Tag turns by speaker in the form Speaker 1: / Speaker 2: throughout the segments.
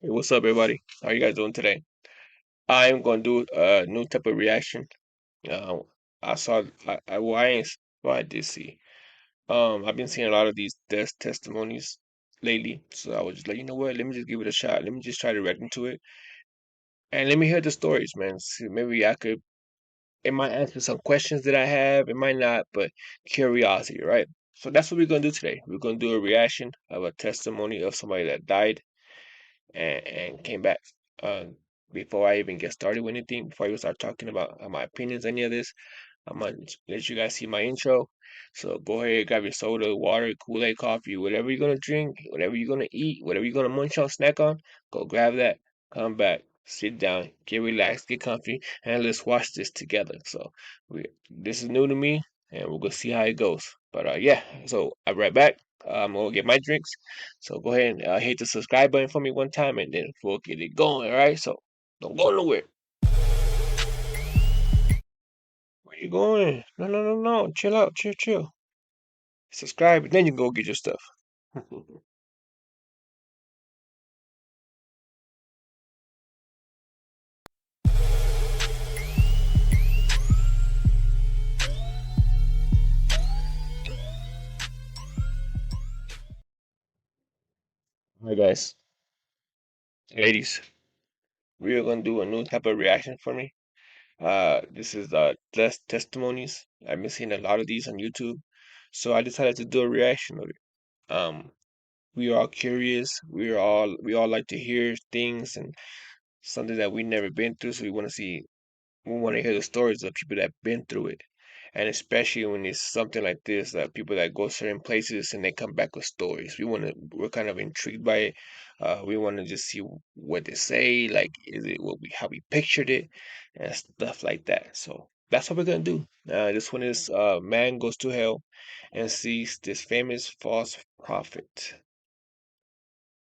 Speaker 1: Hey, what's up, everybody? How you guys doing today? I'm going to do a new type of reaction. Uh, I saw, well, I did see. I've been seeing a lot of these death testimonies lately, so I was just like, you know what? Let me just give it a shot. Let me just try to react into it, and let me hear the stories, man. See, maybe it might answer some questions that I have. It might not, but curiosity, right? So that's what we're gonna do today. We're gonna do a reaction of a testimony of somebody that died and came back. Uh, Before I even get started with anything, before I even start talking about my opinions, any of this, I'm gonna let you guys see my intro. So go ahead, grab your soda, water, Kool-Aid, coffee, whatever you're gonna drink, whatever you're gonna eat, whatever you're gonna munch on, snack on. Go grab that, come back, sit down, get relaxed, get comfy, and let's watch this together. So this is new to me, and we're gonna see how it goes. But yeah, so I'll be right back. I'm gonna get my drinks. So go ahead and hit the subscribe button for me one time, and then we'll get it going. All right, so don't go nowhere. Where you going? No, no, no, no. Chill out. Chill, chill. Subscribe, and then you can go get your stuff. All right, guys, ladies, we are gonna do a new type of reaction for me. This is death testimonies. I've been seeing a lot of these on YouTube, so I decided to do a reaction of it. We are all curious. We all like to hear things and something that we never been through, so we want to hear the stories of people that been through it, and especially when it's something like this, that people that go certain places and they come back with stories. We're kind of intrigued by it. We want to just see what they say, like is it how we pictured it, and stuff like that. So that's what we're gonna do. This one is man goes to hell and sees this famous false prophet.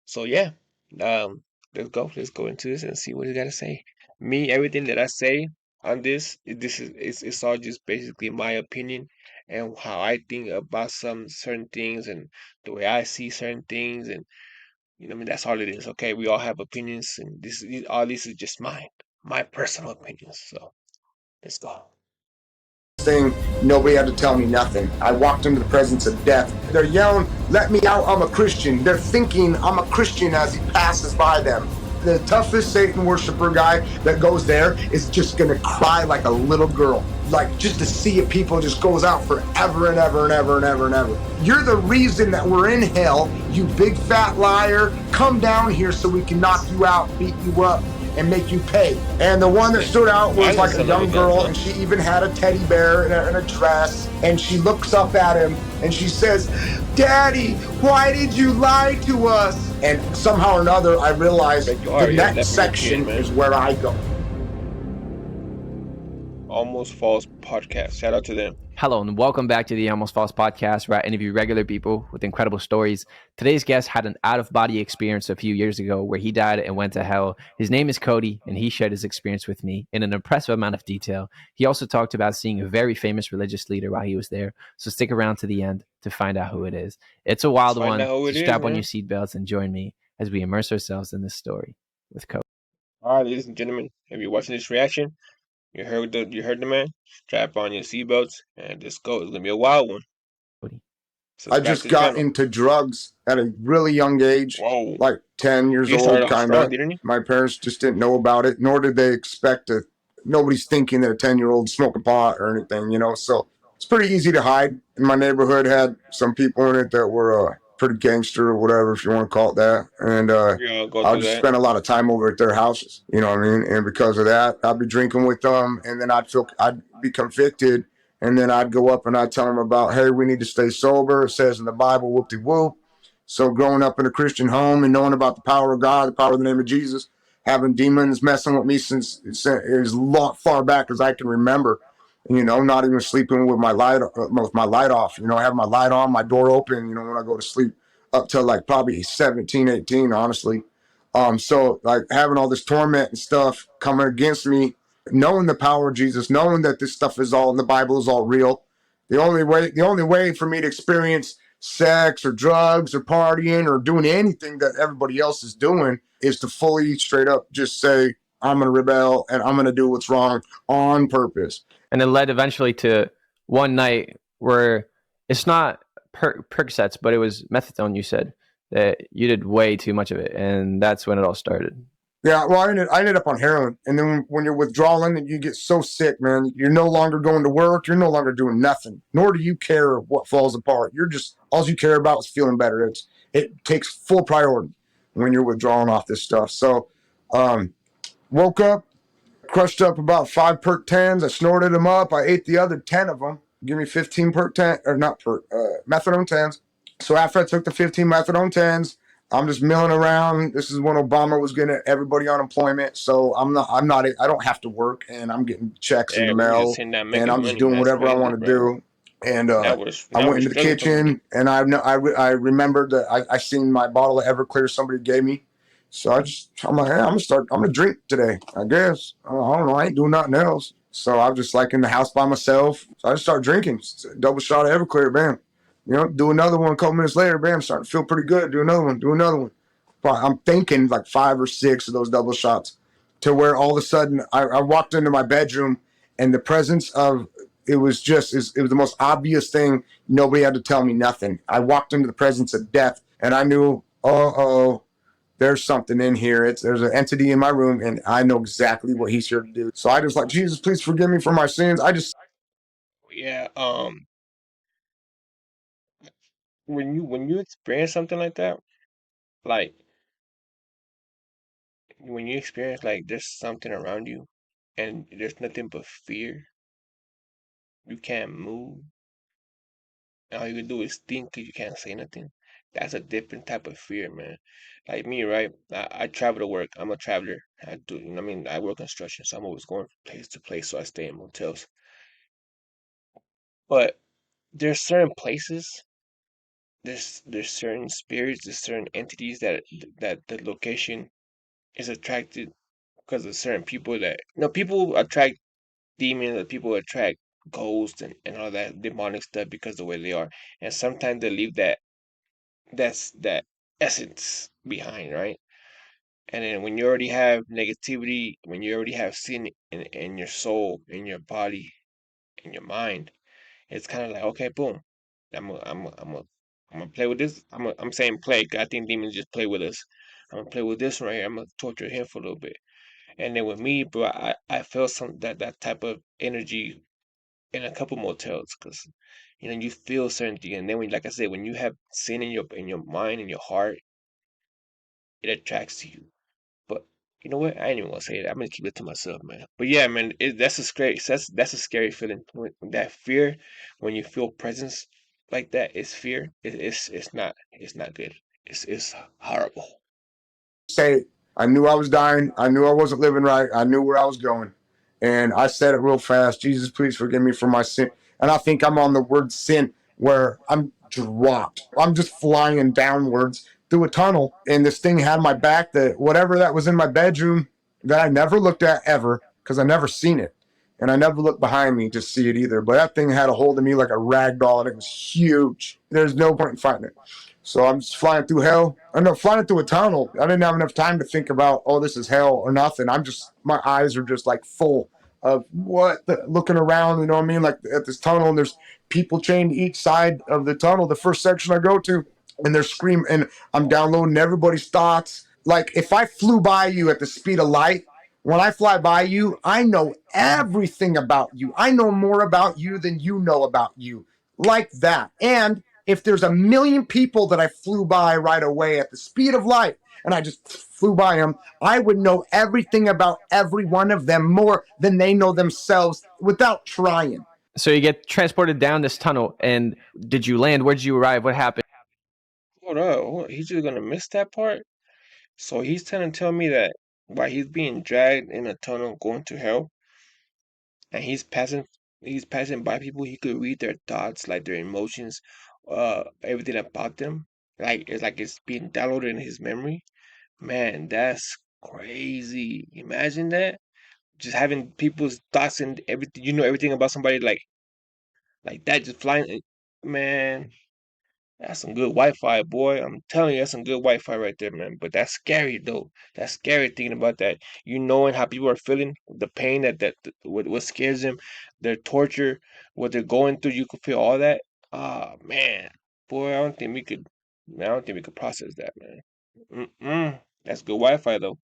Speaker 1: So yeah, um, let's go. Let's go into this and see what you gotta say. Me, everything that I say on this is it's all just basically my opinion and how I think about some certain things and the way I see certain things, and you know, what I mean, that's all it is. Okay, we all have opinions, and all this is just mine, my personal opinions. So let's go.
Speaker 2: Thing, nobody had to tell me nothing. I walked into the presence of death. They're yelling, "Let me out, I'm a Christian." They're thinking I'm a Christian as he passes by them. The toughest Satan worshiper guy that goes there is just gonna cry like a little girl. Like, just to see it, people just goes out forever and ever and ever and ever and ever. You're the reason that we're in hell, you big fat liar. Come down here so we can knock you out, beat you up, and make you pay. And the one that stood out was like a young girl, and she even had a teddy bear in a dress, and she looks up at him and she says, "Daddy, why did you lie to us?" And somehow or another, I realized the next section is where I go.
Speaker 1: Almost False podcast. Shout out to them.
Speaker 3: Hello and welcome back to the Almost False podcast, where I interview regular people with incredible stories. Today's guest had an out-of-body experience a few years ago where he died and went to hell. His name is Cody, and he shared his experience with me in an impressive amount of detail. He also talked about seeing a very famous religious leader while he was there, so stick around to the end to find out who it is. It's a wild one, so strap on your seatbelts and join me as we immerse ourselves in this story with Cody.
Speaker 1: All right, ladies and gentlemen, if you're watching this reaction, you heard the man. Strap on your seatbelts and just go. It's gonna be a wild one.
Speaker 2: I just got into drugs at a really young age.
Speaker 1: Whoa.
Speaker 2: Like 10 years old, kind of. My parents just didn't know about it, nor did they expect it. Nobody's thinking they're 10-year-old smoking pot or anything, you know. So it's pretty easy to hide. And my neighborhood had some people in it that were pretty gangster or whatever, if you want to call it that. And I'll just spend a lot of time over at their houses, you know what I mean? And because of that, I'd be drinking with them, and then I'd be convicted, and then I'd go up and I'd tell them about, hey, we need to stay sober. It says in the Bible, whoop-de-whoop. So growing up in a Christian home and knowing about the power of God, the power of the name of Jesus, having demons messing with me since as far back as I can remember, you know, not even sleeping with my light off, you know, having my light on, my door open, you know, when I go to sleep, up till like probably 17, 18, honestly. So like having all this torment and stuff coming against me, knowing the power of Jesus, knowing that this stuff is all in the Bible, is all real. The only way for me to experience sex or drugs or partying or doing anything that everybody else is doing, is to fully straight up just say, I'm going to rebel and I'm going to do what's wrong on purpose.
Speaker 3: And it led eventually to one night where it's not Percocets, but it was methadone. You said that you did way too much of it, and that's when it all started.
Speaker 2: Yeah, well, I ended up on heroin. And then when you're withdrawing and you get so sick, man, you're no longer going to work. You're no longer doing nothing. Nor do you care what falls apart. You're just, all you care about is feeling better. It takes full priority when you're withdrawing off this stuff. So, woke up, crushed up about 5 perk 10s. I snorted them up. I ate the other 10 of them. Give me 15 perk 10, or not perk, methadone 10s. So after I took the 15 methadone 10s, I'm just milling around. This is when Obama was getting everybody unemployment. So I don't have to work, and I'm getting checks in the mail, and I'm just doing whatever I want to do. And I went into the kitchen, and I remembered that I seen my bottle of Everclear somebody gave me. So I'm like, hey, I'm gonna drink today, I guess. I don't know, I ain't doing nothing else. So I was just like in the house by myself. So I just started drinking. Double shot of Everclear, bam. Do another one a couple minutes later, bam, starting to feel pretty good. Do another one. But I'm thinking like 5 or 6 of those double shots, to where all of a sudden I walked into my bedroom, and the presence of, it was the most obvious thing. Nobody had to tell me nothing. I walked into the presence of death, and I knew, there's something in here. There's an entity in my room, and I know exactly what he's here to do. So I just like, Jesus, please forgive me for my sins.
Speaker 1: Yeah. When you experience something like that, like when you experience like there's something around you, and there's nothing but fear, you can't move, and all you can do is think because you can't say nothing. That's a different type of fear, man. Like me, right? I travel to work. I'm a traveler. I do, I mean, I work construction, so I'm always going from place to place. So I stay in motels. But there's certain places, there's certain spirits, there's certain entities that the location is attracted because of certain people that, people attract demons, that people attract ghosts and all that demonic stuff because of the way they are. And sometimes they leave that essence behind, right? And then when you already have negativity, when you already have sin in your soul, in your body, in your mind, it's kind of like, okay, boom, I'm gonna play with this. I'm saying play. 'Cause I think demons just play with us. I'm gonna play with this right here. I'm gonna torture him for a little bit. And then with me, bro, I felt that type of energy in a couple motels, because you feel certain things. And then when, like I said, when you have sin in your mind and your heart, it attracts to you. But you know what? I ain't even gonna say it. I'm gonna keep it to myself, man. But yeah, man, that's a scary feeling. That fear, when you feel presence like that, it's fear. It's not good. It's horrible.
Speaker 2: Say, I knew I was dying. I knew I wasn't living right. I knew where I was going. And I said it real fast. Jesus, please forgive me for my sin. And I think I'm on the word sin, where I'm dropped. I'm just flying downwards through a tunnel. And this thing had my back, that whatever that was in my bedroom that I never looked at ever, because I never seen it. And I never looked behind me to see it either. But that thing had a hold of me like a rag doll, and it was huge. There's no point in fighting it. So I'm just flying through hell. I know, flying through a tunnel. I didn't have enough time to think about, oh, this is hell or nothing. My eyes are just like full of looking around, you know what I mean? Like at this tunnel, and there's people chained each side of the tunnel, the first section I go to, and they're screaming, and I'm downloading everybody's thoughts. Like if I flew by you at the speed of light, when I fly by you, I know everything about you. I know more about you than you know about you. Like that. And if there's a million people that I flew by right away at the speed of light, and I just flew by them, I would know everything about every one of them more than they know themselves without trying.
Speaker 3: So you get transported down this tunnel, and did you land? Where did you arrive? What happened?
Speaker 1: Hold up, he's just gonna miss that part. So he's trying to tell me that while he's being dragged in a tunnel going to hell, and he's passing by people, he could read their thoughts, like their emotions, everything about them. Like it's being downloaded in his memory. Man, that's crazy. Imagine that. Just having people's thoughts and everything, everything about somebody, like that, just flying. Man, That's some good Wi-Fi, boy. I'm telling you, that's some good Wi-Fi right there, man. But that's scary, though. That's scary thinking about that. You knowing how people are feeling, the pain what scares them, their torture, what they're going through. You could feel all that. Ah, man, boy, I don't think we could process that, man. That's good Wi-Fi, though.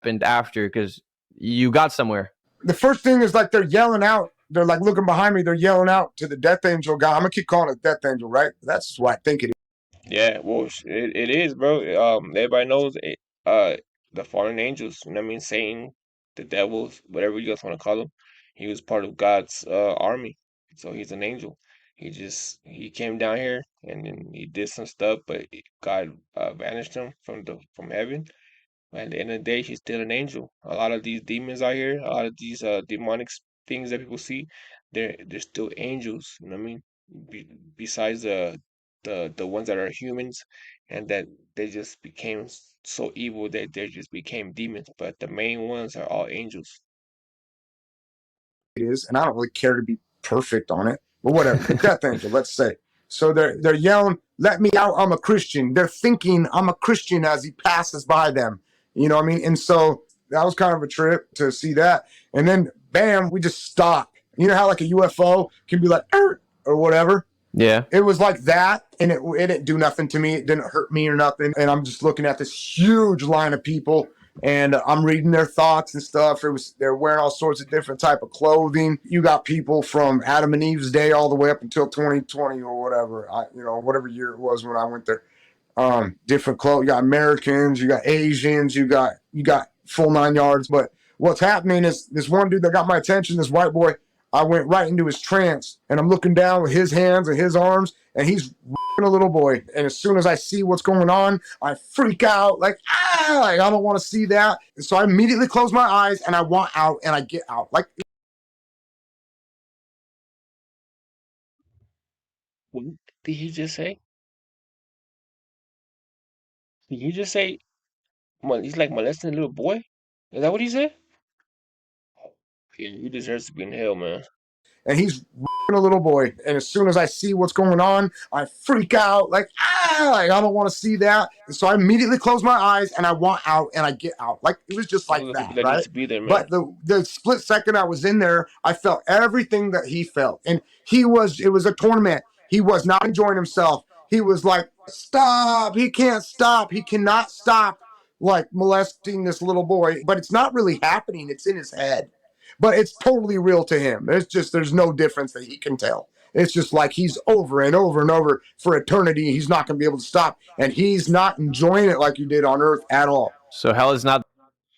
Speaker 3: Happened after because you got somewhere.
Speaker 2: The first thing is like they're yelling out. They're like looking behind me. They're yelling out to the Death Angel guy. I'm gonna keep calling it Death Angel, right? That's what I think it is.
Speaker 1: Yeah, well, it is, bro. Everybody knows it. The fallen angels. You know what I mean? Satan, the devils, whatever you guys want to call him. He was part of God's army, so he's an angel. He came down here and then he did some stuff, but God banished him from heaven. At the end of the day, he's still an angel. A lot of these demons out here, a lot of these demonic things that people see, they're still angels. You know what I mean? Besides the ones that are humans, and that they just became so evil that they just became demons. But the main ones are all angels.
Speaker 2: It is, and I don't really care to be perfect on it, but whatever. The Death Angel, let's say. So they're yelling, "Let me out! I'm a Christian." They're thinking I'm a Christian as he passes by them. You know what I mean? And so that was kind of a trip to see that. And then bam, we just stop. You know how like a UFO can be like or whatever.
Speaker 3: Yeah.
Speaker 2: It was like that, and it didn't do nothing to me. It didn't hurt me or nothing. And I'm just looking at this huge line of people, and I'm reading their thoughts and stuff. They're wearing all sorts of different type of clothing. You got people from Adam and Eve's day all the way up until 2020 or whatever. Whatever year it was when I went there. Different clothes. You got Americans, you got Asians, you got full 9 yards. But what's happening is this one dude that got my attention, this white boy. I went right into his trance, and I'm looking down with his hands and his arms, and he's a little boy. And as soon as I see what's going on, I freak out, like I don't want to see that. And so I immediately close my eyes, and I want out, and I get out. Like,
Speaker 1: What did he just say? Did he just say he's like molesting a little boy? Is that what he said? Yeah, he deserves to be in hell, man.
Speaker 2: and he's a little boy. And as soon as I see what's going on, I freak out, like I don't want to see that. And so I immediately close my eyes, and I want out, and I get out. Like it was just
Speaker 1: Those
Speaker 2: like
Speaker 1: are the people
Speaker 2: that,
Speaker 1: that need
Speaker 2: right?
Speaker 1: to be there, man.
Speaker 2: But the split second I was in there, I felt everything that he felt, and it was a torment. He was not enjoying himself. He was like, stop. He can't stop. He cannot stop like molesting this little boy, but it's not really happening. It's in his head, but it's totally real to him. There's no difference that he can tell. It's just like he's over and over and over for eternity. He's not going to be able to stop, and he's not enjoying it like you did on Earth at all.
Speaker 3: So hell is not.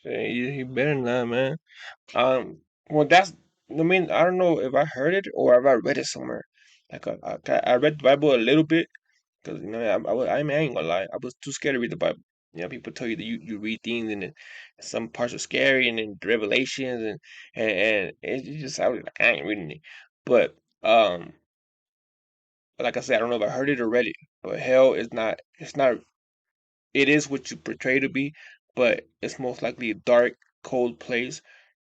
Speaker 1: He better not, man. Well, I mean, I don't know if I heard it or if I read it somewhere. Like, I read the Bible a little bit because, I ain't gonna lie, I was too scared to read the Bible. People tell you that you read things and then some parts are scary and then revelations and I was like, I ain't reading it. But, like I said, I don't know if I heard it or read it, but hell is not, it's not it is what you portray to be, but it's most likely a dark, cold place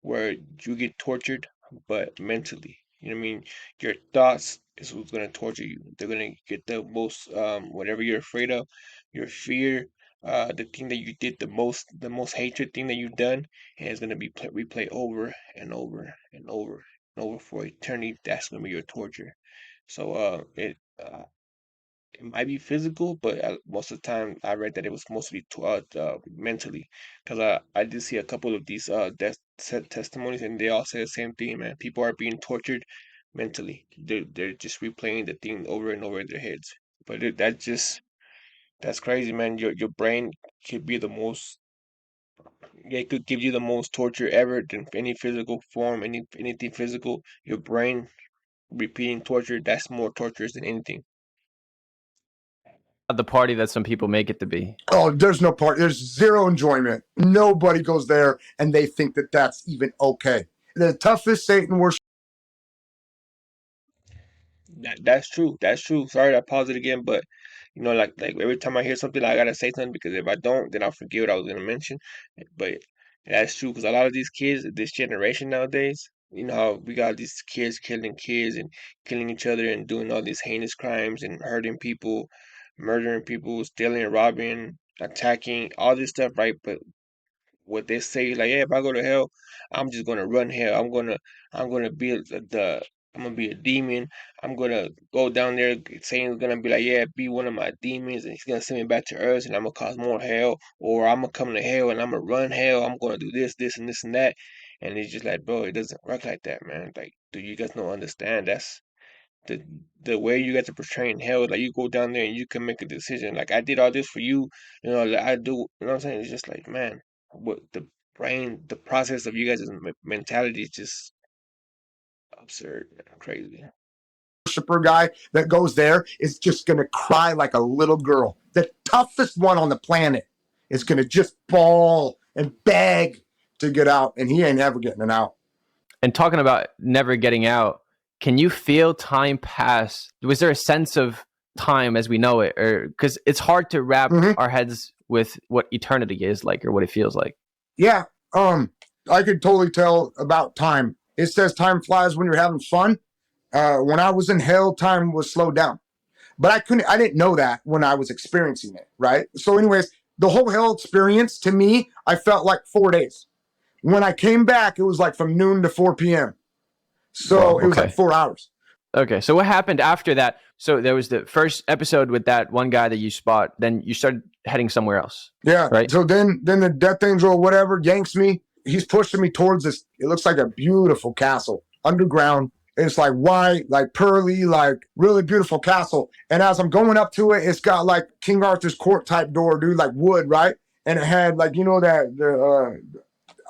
Speaker 1: where you get tortured, but mentally. You know what I mean? Your thoughts is what's gonna torture you. They're gonna get the most whatever you're afraid of, your fear, the thing that you did the most hatred thing that you've done, and it's gonna be replayed over and over and over and over for eternity. That's gonna be your torture. So it might be physical, but most of the time I read that it was mostly mentally, because I did see a couple of these death testimonies, and they all say the same thing, man. People are being tortured mentally. They're just replaying the thing over and over in their heads. But that's crazy, man. Your brain could be the most. Yeah, it could give you the most torture ever than any physical form, anything physical. Your brain repeating torture, that's more torturous than anything.
Speaker 3: The party that some people make it to be.
Speaker 2: Oh, there's no part. There's zero enjoyment. Nobody goes there, and they think that that's even okay. The toughest Satan worship.
Speaker 1: That's true. That's true. Sorry, I paused it again, but like every time I hear something, I gotta say something because if I don't, then I'll forget what I was gonna mention. But that's true because a lot of these kids, this generation nowadays, You know how we got these kids killing kids and killing each other and doing all these heinous crimes and hurting people, murdering people, stealing, robbing, attacking, all this stuff, right? But what they say, like, yeah, if I go to hell, I'm just gonna run hell. I'm gonna be I'm gonna be a demon. I'm gonna go down there. Satan's gonna be like, yeah, be one of my demons, and he's gonna send me back to earth, and I'm gonna cause more hell, or I'm gonna come to hell and I'm gonna run hell. I'm gonna do this, this, and this and that. And it's just like, bro, it doesn't work like that, man. Like, do you guys not understand? That's the the way you guys are portraying hell. Like, you go down there and you can make a decision. Like, I did all this for you, you know. Like, I do, you know what I'm saying? It's just like, man, what the brain, the process of you guys' mentality is just absurd, crazy.
Speaker 2: Worshiper guy that goes there is just going to cry like a little girl. The toughest one on the planet is going to just bawl and beg to get out, and he ain't ever getting out.
Speaker 3: And talking about never getting out, can you feel time pass? Was there a sense of time as we know it? Or because it's hard to wrap our heads with what eternity is like or what it feels like.
Speaker 2: Yeah. I could totally tell about time. It says time flies when you're having fun. When I was in hell, time was slowed down. But I didn't know that when I was experiencing it, right? So anyways, the whole hell experience, to me, I felt like 4 days. When I came back, it was like from noon to 4 p.m. So it was like 4 hours.
Speaker 3: Okay, so what happened after that? So there was the first episode with that one guy that you spot. Then you started heading somewhere else.
Speaker 2: Yeah,
Speaker 3: right?
Speaker 2: So then the death angel or whatever yanks me. He's pushing me towards this. It looks like a beautiful castle underground. It's like white, like pearly, like really beautiful castle. And as I'm going up to it, it's got like King Arthur's court type door, dude, like wood, right? And it had like, you know,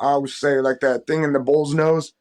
Speaker 2: I would say like that thing in the bull's nose,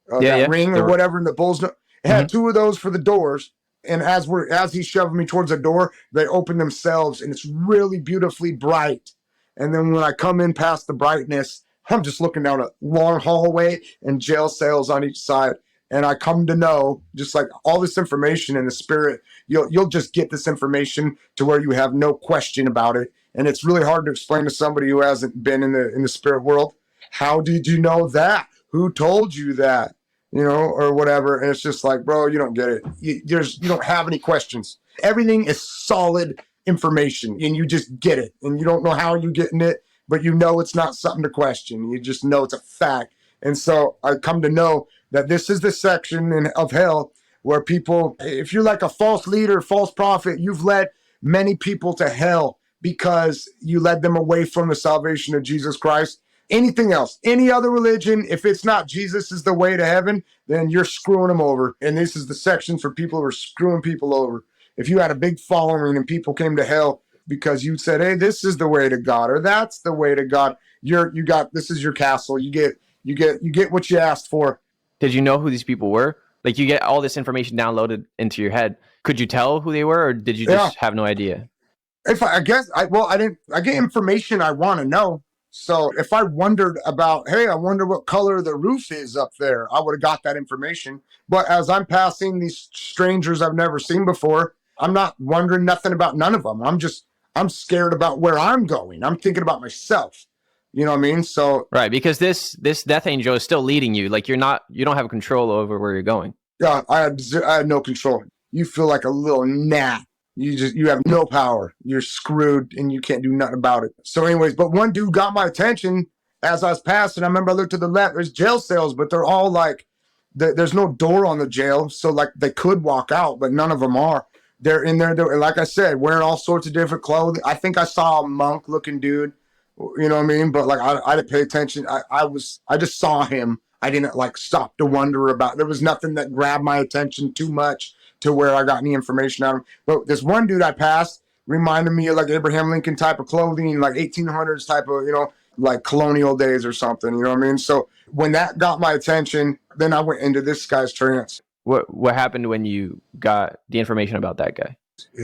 Speaker 2: ring or whatever in the bull's nose. It had two of those for the doors. And as he's shoving me towards the door, they open themselves and it's really beautifully bright. And then when I come in past the brightness, I'm just looking down a long hallway and jail cells on each side. And I come to know, just like all this information in the spirit, you'll just get this information to where you have no question about it. And it's really hard to explain to somebody who hasn't been in the spirit world. How did you know that? Who told you that? You know, or whatever. And it's just like, bro, you don't get it. You don't have any questions. Everything is solid information and you just get it. And you don't know how you're getting it, but you know it's not something to question. You just know it's a fact. And so I come to know that this is the section of hell where people, if you're like a false leader, false prophet, you've led many people to hell because you led them away from the salvation of Jesus Christ. Anything else, any other religion, if it's not Jesus is the way to heaven, then you're screwing them over. And this is the section for people who are screwing people over. If you had a big following and people came to hell because you said, hey, this is the way to God, or that's the way to God, this is your castle. You get what you asked for.
Speaker 3: Did you know who these people were? Like, you get all this information downloaded into your head. Could you tell who they were, or did you just have no idea?
Speaker 2: I get information I want to know. So if I wondered about, hey, I wonder what color the roof is up there, I would have got that information. But as I'm passing these strangers I've never seen before, I'm not wondering nothing about none of them. I'm scared about where I'm going. I'm thinking about myself. You know what I mean? So
Speaker 3: right, because this death angel is still leading you. Like, you don't have control over where you're going.
Speaker 2: Yeah, I had no control. You feel like a little gnat. You have no power. You're screwed and you can't do nothing about it. So anyways, but one dude got my attention as I was passing. I remember I looked to the left, there's jail cells, but they're all like, there's no door on the jail. So like they could walk out, but none of them are. They're in there. They're, like I said, wearing all sorts of different clothing. I think I saw a monk looking dude, you know what I mean? But like, I didn't pay attention. I just saw him. I didn't like stop to wonder about, there was nothing that grabbed my attention too much to where I got any information out of him. But this one dude I passed reminded me of like Abraham Lincoln type of clothing, like 1800s type of, you know, like colonial days or something, you know what I mean? So when that got my attention, then I went into this guy's trance.
Speaker 3: What happened when you got the information about that guy?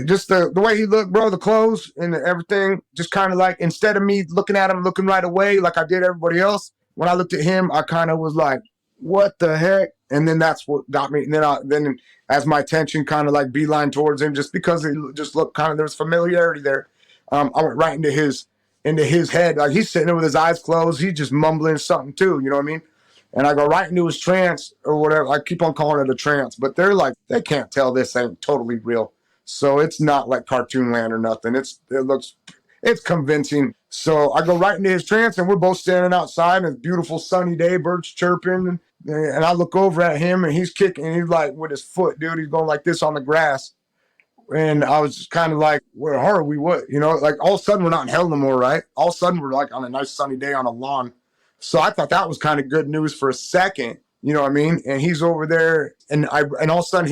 Speaker 2: Just the way he looked, bro, the clothes and everything, just kind of like, instead of me looking at him, looking right away like I did everybody else, when I looked at him, I kind of was like, what the heck? And then that's what got me. And then as my attention kind of like beeline towards him, just because it just looked kind of, there was familiarity there. I went right into his head. Like, he's sitting there with his eyes closed. He's just mumbling something too. You know what I mean? And I go right into his trance or whatever. I keep on calling it a trance, but they're like, they can't tell this ain't totally real. So it's not like cartoon land or nothing. It's convincing. So I go right into his trance, and we're both standing outside, and it's a beautiful sunny day, birds chirping. And I look over at him, and he's kicking, and he's like with his foot, dude, he's going like this on the grass. And I was kind of like, where are we? What? You know, like all of a sudden we're not in hell no more, right? All of a sudden we're like on a nice sunny day on a lawn. So I thought that was kind of good news for a second. You know what I mean? And he's over there, and all of a sudden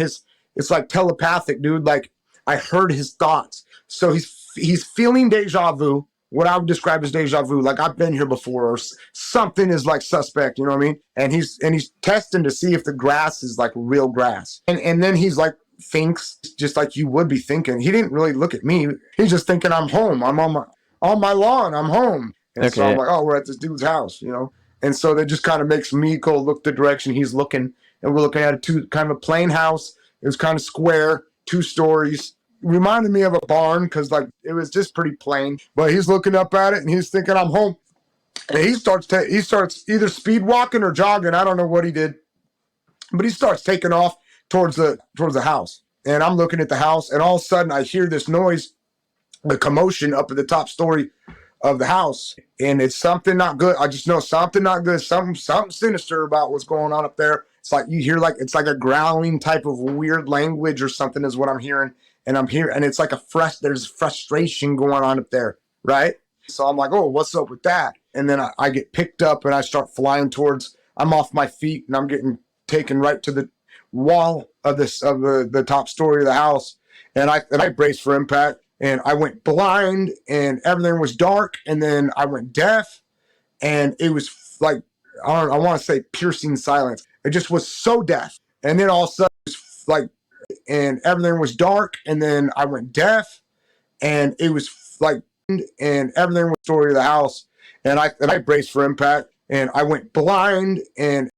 Speaker 2: it's like telepathic, dude. Like I heard his thoughts. So he's feeling deja vu, what I would describe as deja vu. Like I've been here before, or something is like suspect. You know what I mean? And he's testing to see if the grass is like real grass. And then he's like, thinks just like you would be thinking. He didn't really look at me. He's just thinking I'm home. I'm on my lawn. I'm home. And okay. So I'm like, oh, we're at this dude's house, you know? And so that just kind of makes me go look the direction he's looking. And we're looking at kind of a plain house. It was kind of square, 2 stories. Reminded me of a barn because like it was just pretty plain. But he's looking up at it and he's thinking I'm home. And he starts either speed walking or jogging. I don't know what he did. But he starts taking off towards the house. And I'm looking at the house, and all of a sudden I hear this noise, the commotion up at the top story of the house. And it's something not good. I just know something not good, something sinister about what's going on up there. It's like you hear it's like a growling type of weird language or something is what I'm hearing. And it's like there's frustration going on up there, right? So I'm like, oh, what's up with that? And then I get picked up and I start flying I'm off my feet and I'm getting taken right to the wall of the top story of the house, and I braced for impact, and I went blind, and everything was dark, and then I went deaf, and it was like I want to say piercing silence. It just was so deaf, and then all of a sudden it was like, and everything was dark, and then I went deaf, and it was like, and everything was story of the house, and I braced for impact, and I went blind, and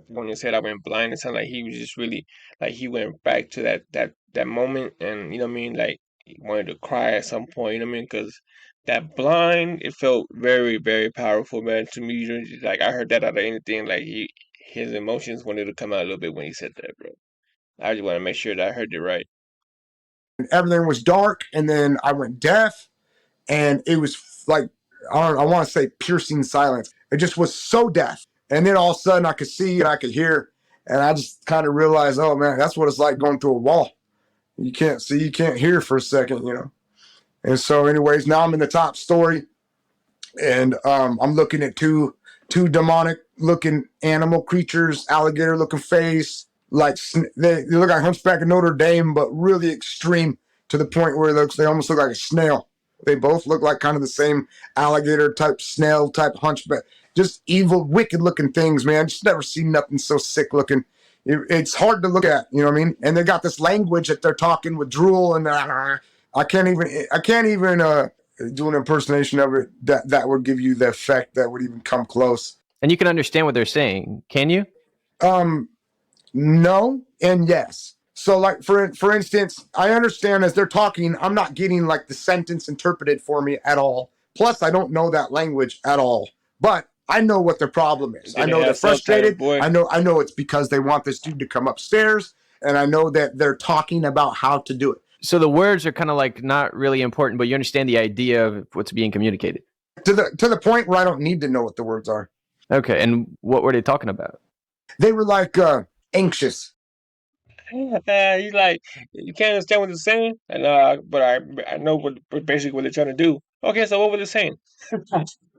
Speaker 1: when you said I went blind, it sounded like he was just really like he went back to that moment, and you know what I mean, like he wanted to cry at some point. You know what I mean? Because that blind, it felt very very powerful, man. To me, like I heard that out of anything. Like his emotions wanted to come out a little bit when he said that, bro. I just want to make sure that I heard it right.
Speaker 2: Everything was dark, and then I went deaf, and it was like I want to say piercing silence. It just was so deaf. And then all of a sudden I could see and I could hear, and I just kind of realized, oh man, that's what it's like going through a wall. You can't see, you can't hear for a second, you know. And so anyways, now I'm in the top story, and I'm looking at two demonic looking animal creatures, alligator looking face, like they look like Hunchback of Notre Dame, but really extreme to the point where they almost look like a snail. They both look like kind of the same alligator type, snail type hunchback. Just evil, wicked looking things, man. Just never seen nothing so sick looking. It's hard to look at, you know what I mean? And they got this language that they're talking with drool, and I can't even do an impersonation of it that would give you the effect that would even come close.
Speaker 3: And you can understand what they're saying, can you?
Speaker 2: No and yes. So like for instance, I understand as they're talking, I'm not getting like the sentence interpreted for me at all. Plus, I don't know that language at all. But I know what their problem is. I know they're frustrated. I know it's because they want this dude to come upstairs, and I know that they're talking about how to do it.
Speaker 3: So the words are kind of like not really important, but you understand the idea of what's being communicated.
Speaker 2: To the point where I don't need to know what the words are.
Speaker 3: Okay, and what were they talking about?
Speaker 2: They were like anxious.
Speaker 1: He's like, you can't understand what they're saying, and but I know what basically what they're trying to do. Okay, so what were they saying?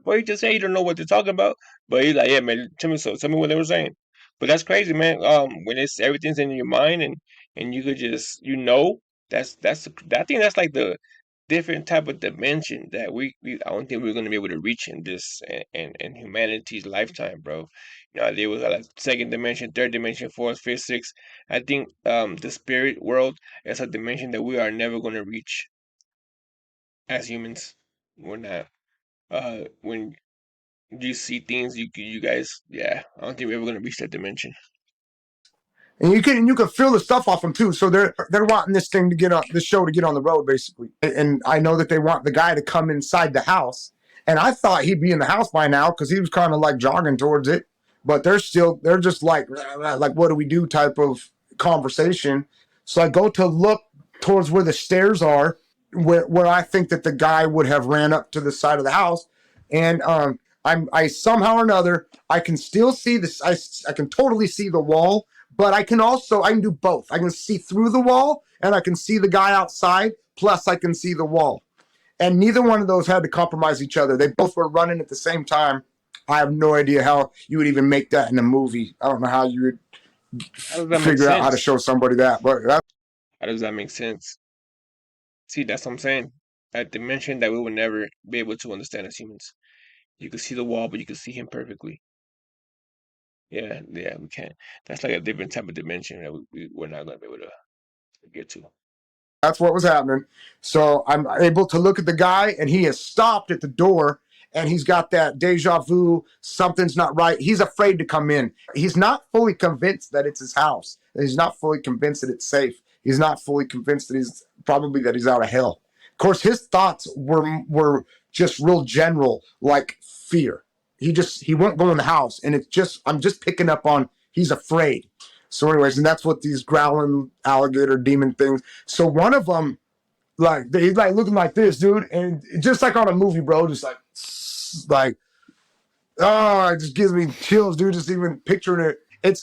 Speaker 1: Well, he just said you don't know what they're talking about, but he's like, yeah, man, tell me what they were saying. But that's crazy, man. When it's everything's in your mind and you could just that's I think that's like the different type of dimension that we I don't think we're gonna be able to reach in this in humanity's lifetime, bro. You know, there was like second dimension, third dimension, fourth, fifth, sixth. I think the spirit world is a dimension that we are never gonna reach as humans. We're not. When you see things, you guys, yeah, I don't think we're ever gonna reach that dimension.
Speaker 2: And you can feel the stuff off them too. So they're wanting this thing to this show to get on the road, basically. And I know that they want the guy to come inside the house And I thought he'd be in the house by now because he was kind of like jogging towards it. But they're just like what do we do type of conversation. So I go to look towards where the stairs are, where I think that the guy would have ran up to the side of the house. And I somehow or another, I can still see this. I can totally see the wall, but I can do both. I can see through the wall and I can see the guy outside. Plus I can see the wall. And neither one of those had to compromise each other. They both were running at the same time. I have no idea how you would even make that in a movie. I don't know how you would figure out how to show somebody that. But
Speaker 1: how does that make sense? See, that's what I'm saying. That dimension that we would never be able to understand as humans. You can see the wall, but you can see him perfectly. Yeah, we can. That's like a different type of dimension that we're not going to be able to get to.
Speaker 2: That's what was happening. So I'm able to look at the guy, and he has stopped at the door, and he's got that deja vu, something's not right. He's afraid to come in. He's not fully convinced that it's his house. He's not fully convinced that it's safe. He's not fully convinced that he's out of hell. Of course, his thoughts were just real general, like fear. He won't go in the house, and I'm just picking up on he's afraid. So, anyways, and that's what these growling alligator demon things. So one of them, like he's like looking like this, dude, and just like on a movie, bro, just like, oh, it just gives me chills, dude. Just even picturing it.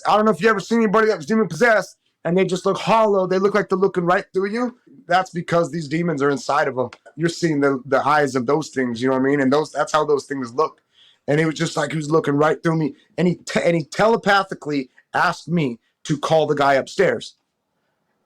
Speaker 2: I don't know if you ever seen anybody that was demon possessed and they just look hollow. They look like they're looking right through you. That's because these demons are inside of them. You're seeing the eyes of those things. You know what I mean? And that's how those things look. And it was just like he was looking right through me, and he telepathically asked me to call the guy upstairs.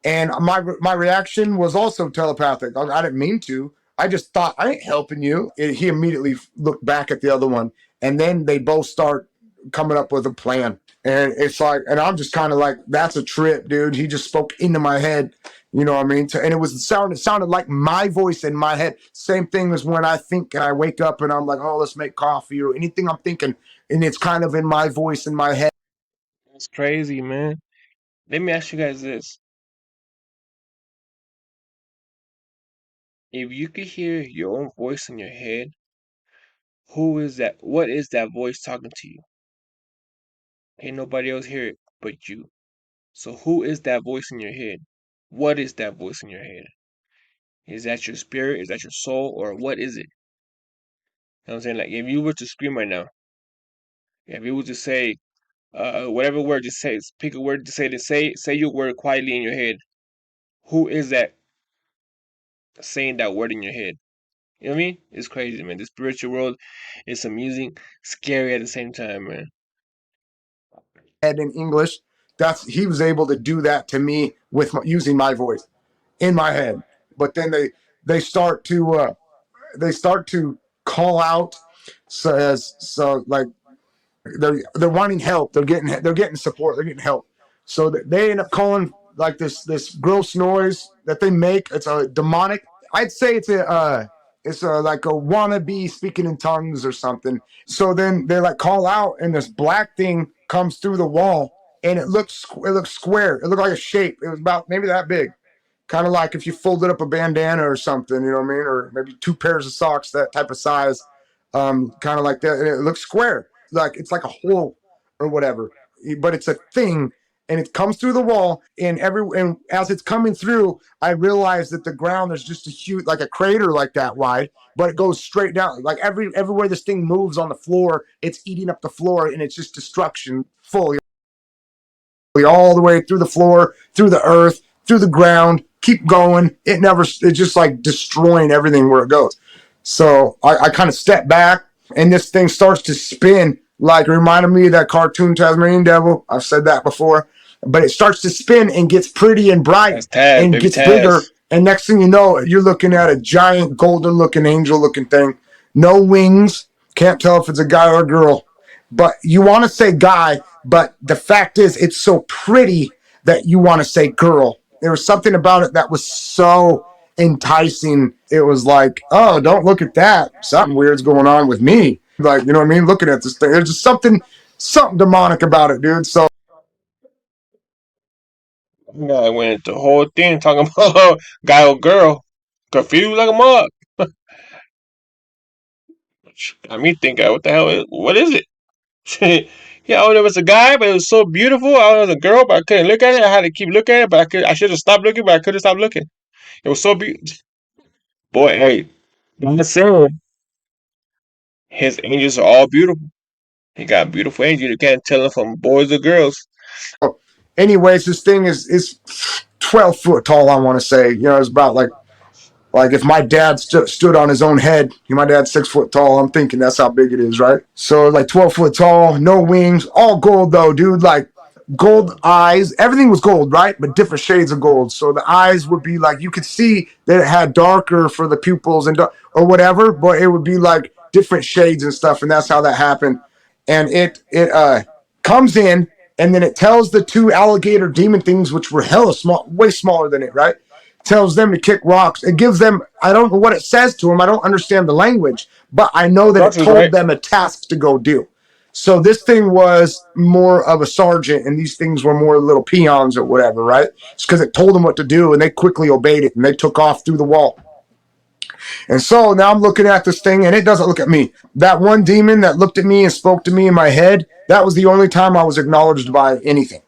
Speaker 2: And my reaction was also telepathic. I didn't mean to. I just thought, I ain't helping you. He immediately looked back at the other one. And then they both start coming up with a plan. And it's like, and I'm just kind of like, that's a trip, dude. He just spoke into my head. You know what I mean? And it sounded like my voice in my head. Same thing as when I think I wake up and I'm like, oh, let's make coffee or anything I'm thinking. And it's kind of in my voice in my head.
Speaker 1: That's crazy, man. Let me ask you guys this. If you could hear your own voice in your head, who is that? What is that voice talking to you? Ain't nobody else hear it but you. So who is that voice in your head? What is that voice in your head? Is that your spirit? Is that your soul? Or what is it? You know what I'm saying? Like if you were to scream right now, if you were to say whatever word to say, pick a word to say your word quietly in your head. Who is that saying that word in your head? You know what I mean? It's crazy, man. The spiritual world is amusing, scary at the same time, man.
Speaker 2: In English, he was able to do that to me with using my voice in my head. But then they start to call out, so like they're wanting help. They're getting support. They're getting help. So they end up calling like this gross noise that they make. It's a demonic. I'd say it's like a wannabe speaking in tongues or something. So then they like call out, and this black thing comes through the wall, and it looks square. It looked like a shape. It was about maybe that big, kind of like if you folded up a bandana or something. You know what I mean? Or maybe two pairs of socks, that type of size, kind of like that. And it looks square, like it's like a hole or whatever. But it's a thing, and it comes through the wall. And as it's coming through, I realize that the ground is just a huge, like a crater, like that wide, but it goes straight down. Like everywhere this thing moves on the floor, it's eating up the floor, and it's just destruction fully, all the way through the floor, through the earth, through the ground. Keep going. It's just like destroying everything where it goes. So I kind of step back, and this thing starts to spin, like reminded me of that cartoon Tasmanian Devil. I've said that before, but it starts to spin and gets pretty and bright and gets bigger. And next thing you know, you're looking at a giant golden-looking angel-looking thing. No wings. Can't tell if it's a guy or a girl. But you want to say guy, but the fact is, it's so pretty that you want to say girl. There was something about it that was so enticing. It was like, oh, don't look at that. Something weird's going on with me. Like, you know what I mean? Looking at this thing, there's just something demonic about it, dude. So
Speaker 1: Yeah, I went the whole thing talking about guy or girl. Confused like a mug. Got me thinking, what the hell? What is it? Yeah, oh, there was a guy, but it was so beautiful. I was a girl, but I couldn't look at it. I had to keep looking at it, but I could. I should have stopped looking, but I couldn't stop looking. It was so beautiful. Boy, hey, God said his angels are all beautiful. He got beautiful angels. You can't tell them from boys or girls.
Speaker 2: So, anyways, this thing is 12 foot tall. I want to say, it's about like if my dad stood on his own head, my dad's 6 foot tall. I'm thinking that's how big it is, right? So like 12 foot tall, no wings, all gold though, dude. Like gold eyes, everything was gold, right? But different shades of gold. So the eyes would be like you could see that it had darker for the pupils and or whatever, but it would be like different shades and stuff, and that's how that happened. And it comes in, and then it tells the two alligator demon things, which were hella small, way smaller than it, right? Tells them to kick rocks. It gives them, I don't know what it says to them. I don't understand the language, but I know that it
Speaker 1: Rocks was
Speaker 2: told
Speaker 1: right.
Speaker 2: them a task to go do. So this thing was more of a sergeant, and these things were more little peons or whatever, right? It's because it told them what to do, and they quickly obeyed it, and they took off through the wall. And so now I'm looking at this thing, and it doesn't look at me. That one demon that looked at me and spoke to me in my head, that was the only time I was acknowledged by anything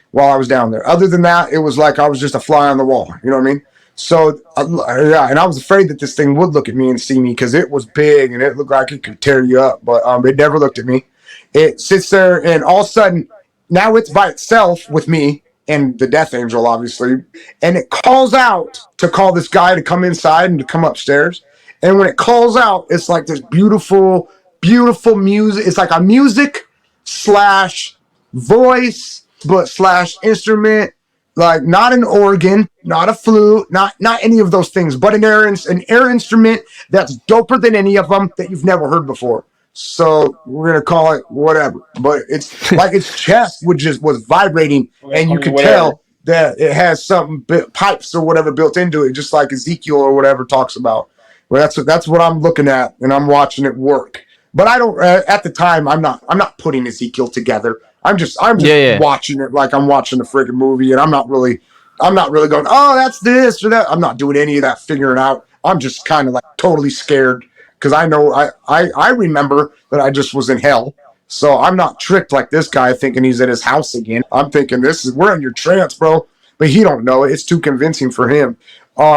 Speaker 2: while I was down there. Other than that, it was like I was just a fly on the wall. You know what I mean? So, yeah, and I was afraid that this thing would look at me and see me because it was big and it looked like it could tear you up, but it never looked at me. It sits there, and all of a sudden, now it's by itself with me and the death angel, obviously, and it calls out to call this guy to come inside and to come upstairs. And when it calls out, it's like this beautiful, beautiful music. It's like a music slash voice, but slash instrument, like not an organ, not a flute, not any of those things, but an air instrument that's doper than any of them that you've never heard before. So we're gonna call it whatever, but it's like its chest would just was vibrating, and you could
Speaker 1: Whatever.
Speaker 2: tell that it has some pipes or whatever built into it, just like Ezekiel or whatever talks about. Well, that's what I'm looking at, and I'm watching it work. But I don't. At the time, I'm not putting Ezekiel together. I'm just
Speaker 3: Yeah, yeah.
Speaker 2: watching it like I'm watching the freaking movie, and I'm not really going, oh, that's this or that. I'm not doing any of that figuring out. I'm just kind of like totally scared because I know I remember that I just was in hell. So I'm not tricked like this guy thinking he's at his house again. I'm thinking we're in your trance, bro. But he don't know it. It's too convincing for him.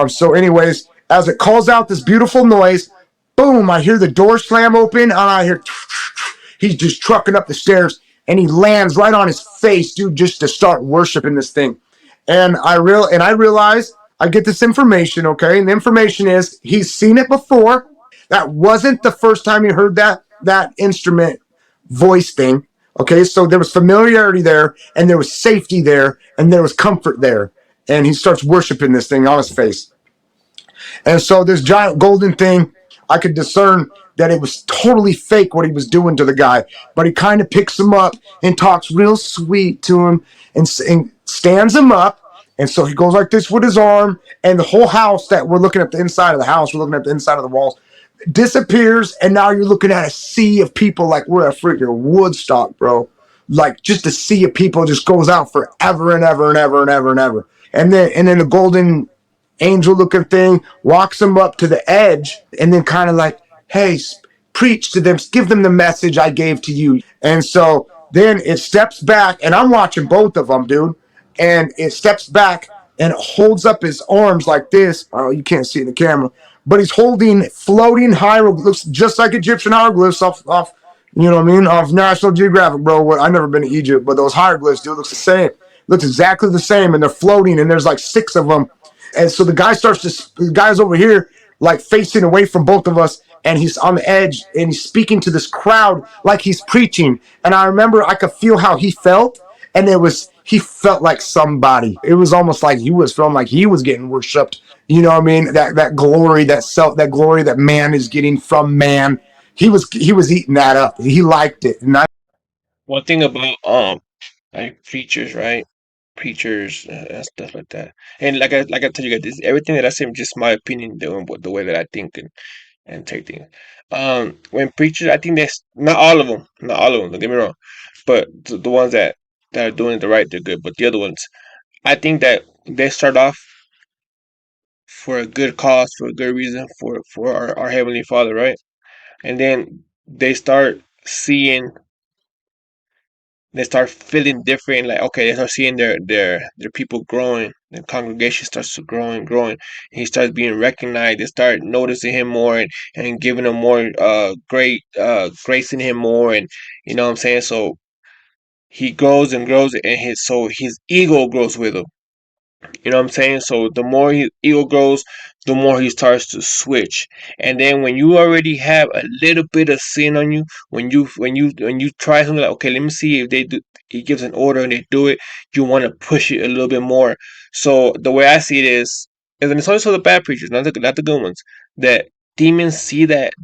Speaker 2: So anyways, as it calls out this beautiful noise, boom, I hear the door slam open, and I hear he's just trucking up the stairs, and he lands right on his face, dude, just to start worshiping this thing. And I realize I get this information, okay? And the information is he's seen it before. That wasn't the first time he heard that instrument voice thing. Okay, so there was familiarity there, and there was safety there, and there was comfort there. And he starts worshiping this thing on his face. And so this giant golden thing, I could discern that it was totally fake what he was doing to the guy. But he kind of picks him up and talks real sweet to him and stands him up. And so he goes like this with his arm, and the whole house that we're looking at the inside of the house, we're looking at the inside of the walls, disappears. And now you're looking at a sea of people like we're at freaking Woodstock, bro. Like just a sea of people just goes out forever and ever and ever and ever and ever. And then the golden angel looking thing walks them up to the edge and then kind of like, hey, preach to them, give them the message I gave to you. And so then it steps back, and I'm watching both of them, dude. And it steps back and it holds up his arms like this. Oh, you can't see in the camera, but he's holding floating hieroglyphs, just like Egyptian hieroglyphs off you know what I mean, off National Geographic, bro. I never been to Egypt, but those hieroglyphs, dude, looks the same. Looks exactly the same, and they're floating, and there's like 6 of them. And so the guy's over here, like facing away from both of us, and he's on the edge, and he's speaking to this crowd like he's preaching. And I remember I could feel how he felt, and he felt like somebody. It was almost like he was feeling like he was getting worshipped. You know what I mean? That glory, that glory that man is getting from man. He was eating that up. He liked it, and
Speaker 1: One thing about like preachers, right? Preachers and stuff like that. And like I tell you guys, this everything that I say is just my opinion, the way that I think and take things. When preachers, I think that's not all of them, not all of them. Don't get me wrong, but the ones that are doing it the right, they're good. But the other ones, I think that they start off for a good cause, for a good reason, for our Heavenly Father, right? and then they start seeing, they start feeling different. Like, okay, they start seeing their people growing. The congregation starts to grow and growing. He starts being recognized. They start noticing him more, and giving him more gracing him more, and you know what I'm saying. So he grows and grows, and his ego grows with him. You know what I'm saying? So the more his ego grows, the more he starts to switch. And then when you already have a little bit of sin on you, when you try something like, okay, let me see if they do, he gives an order and they do it, you want to push it a little bit more. So the way I see it is, and it's also the bad preachers, not the good ones, that demons see that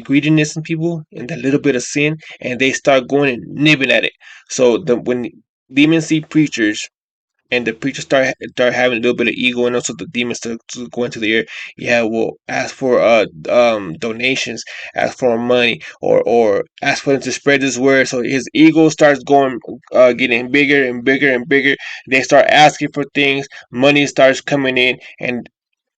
Speaker 1: greediness in people and that little bit of sin, and they start going and nibbling at it. So when demons see preachers, and the preacher start having a little bit of ego, and also the demons to go into the air. Yeah, will ask for donations, ask for money, or ask for him to spread this word. So his ego starts going, getting bigger and bigger and bigger. They start asking for things. Money starts coming in, and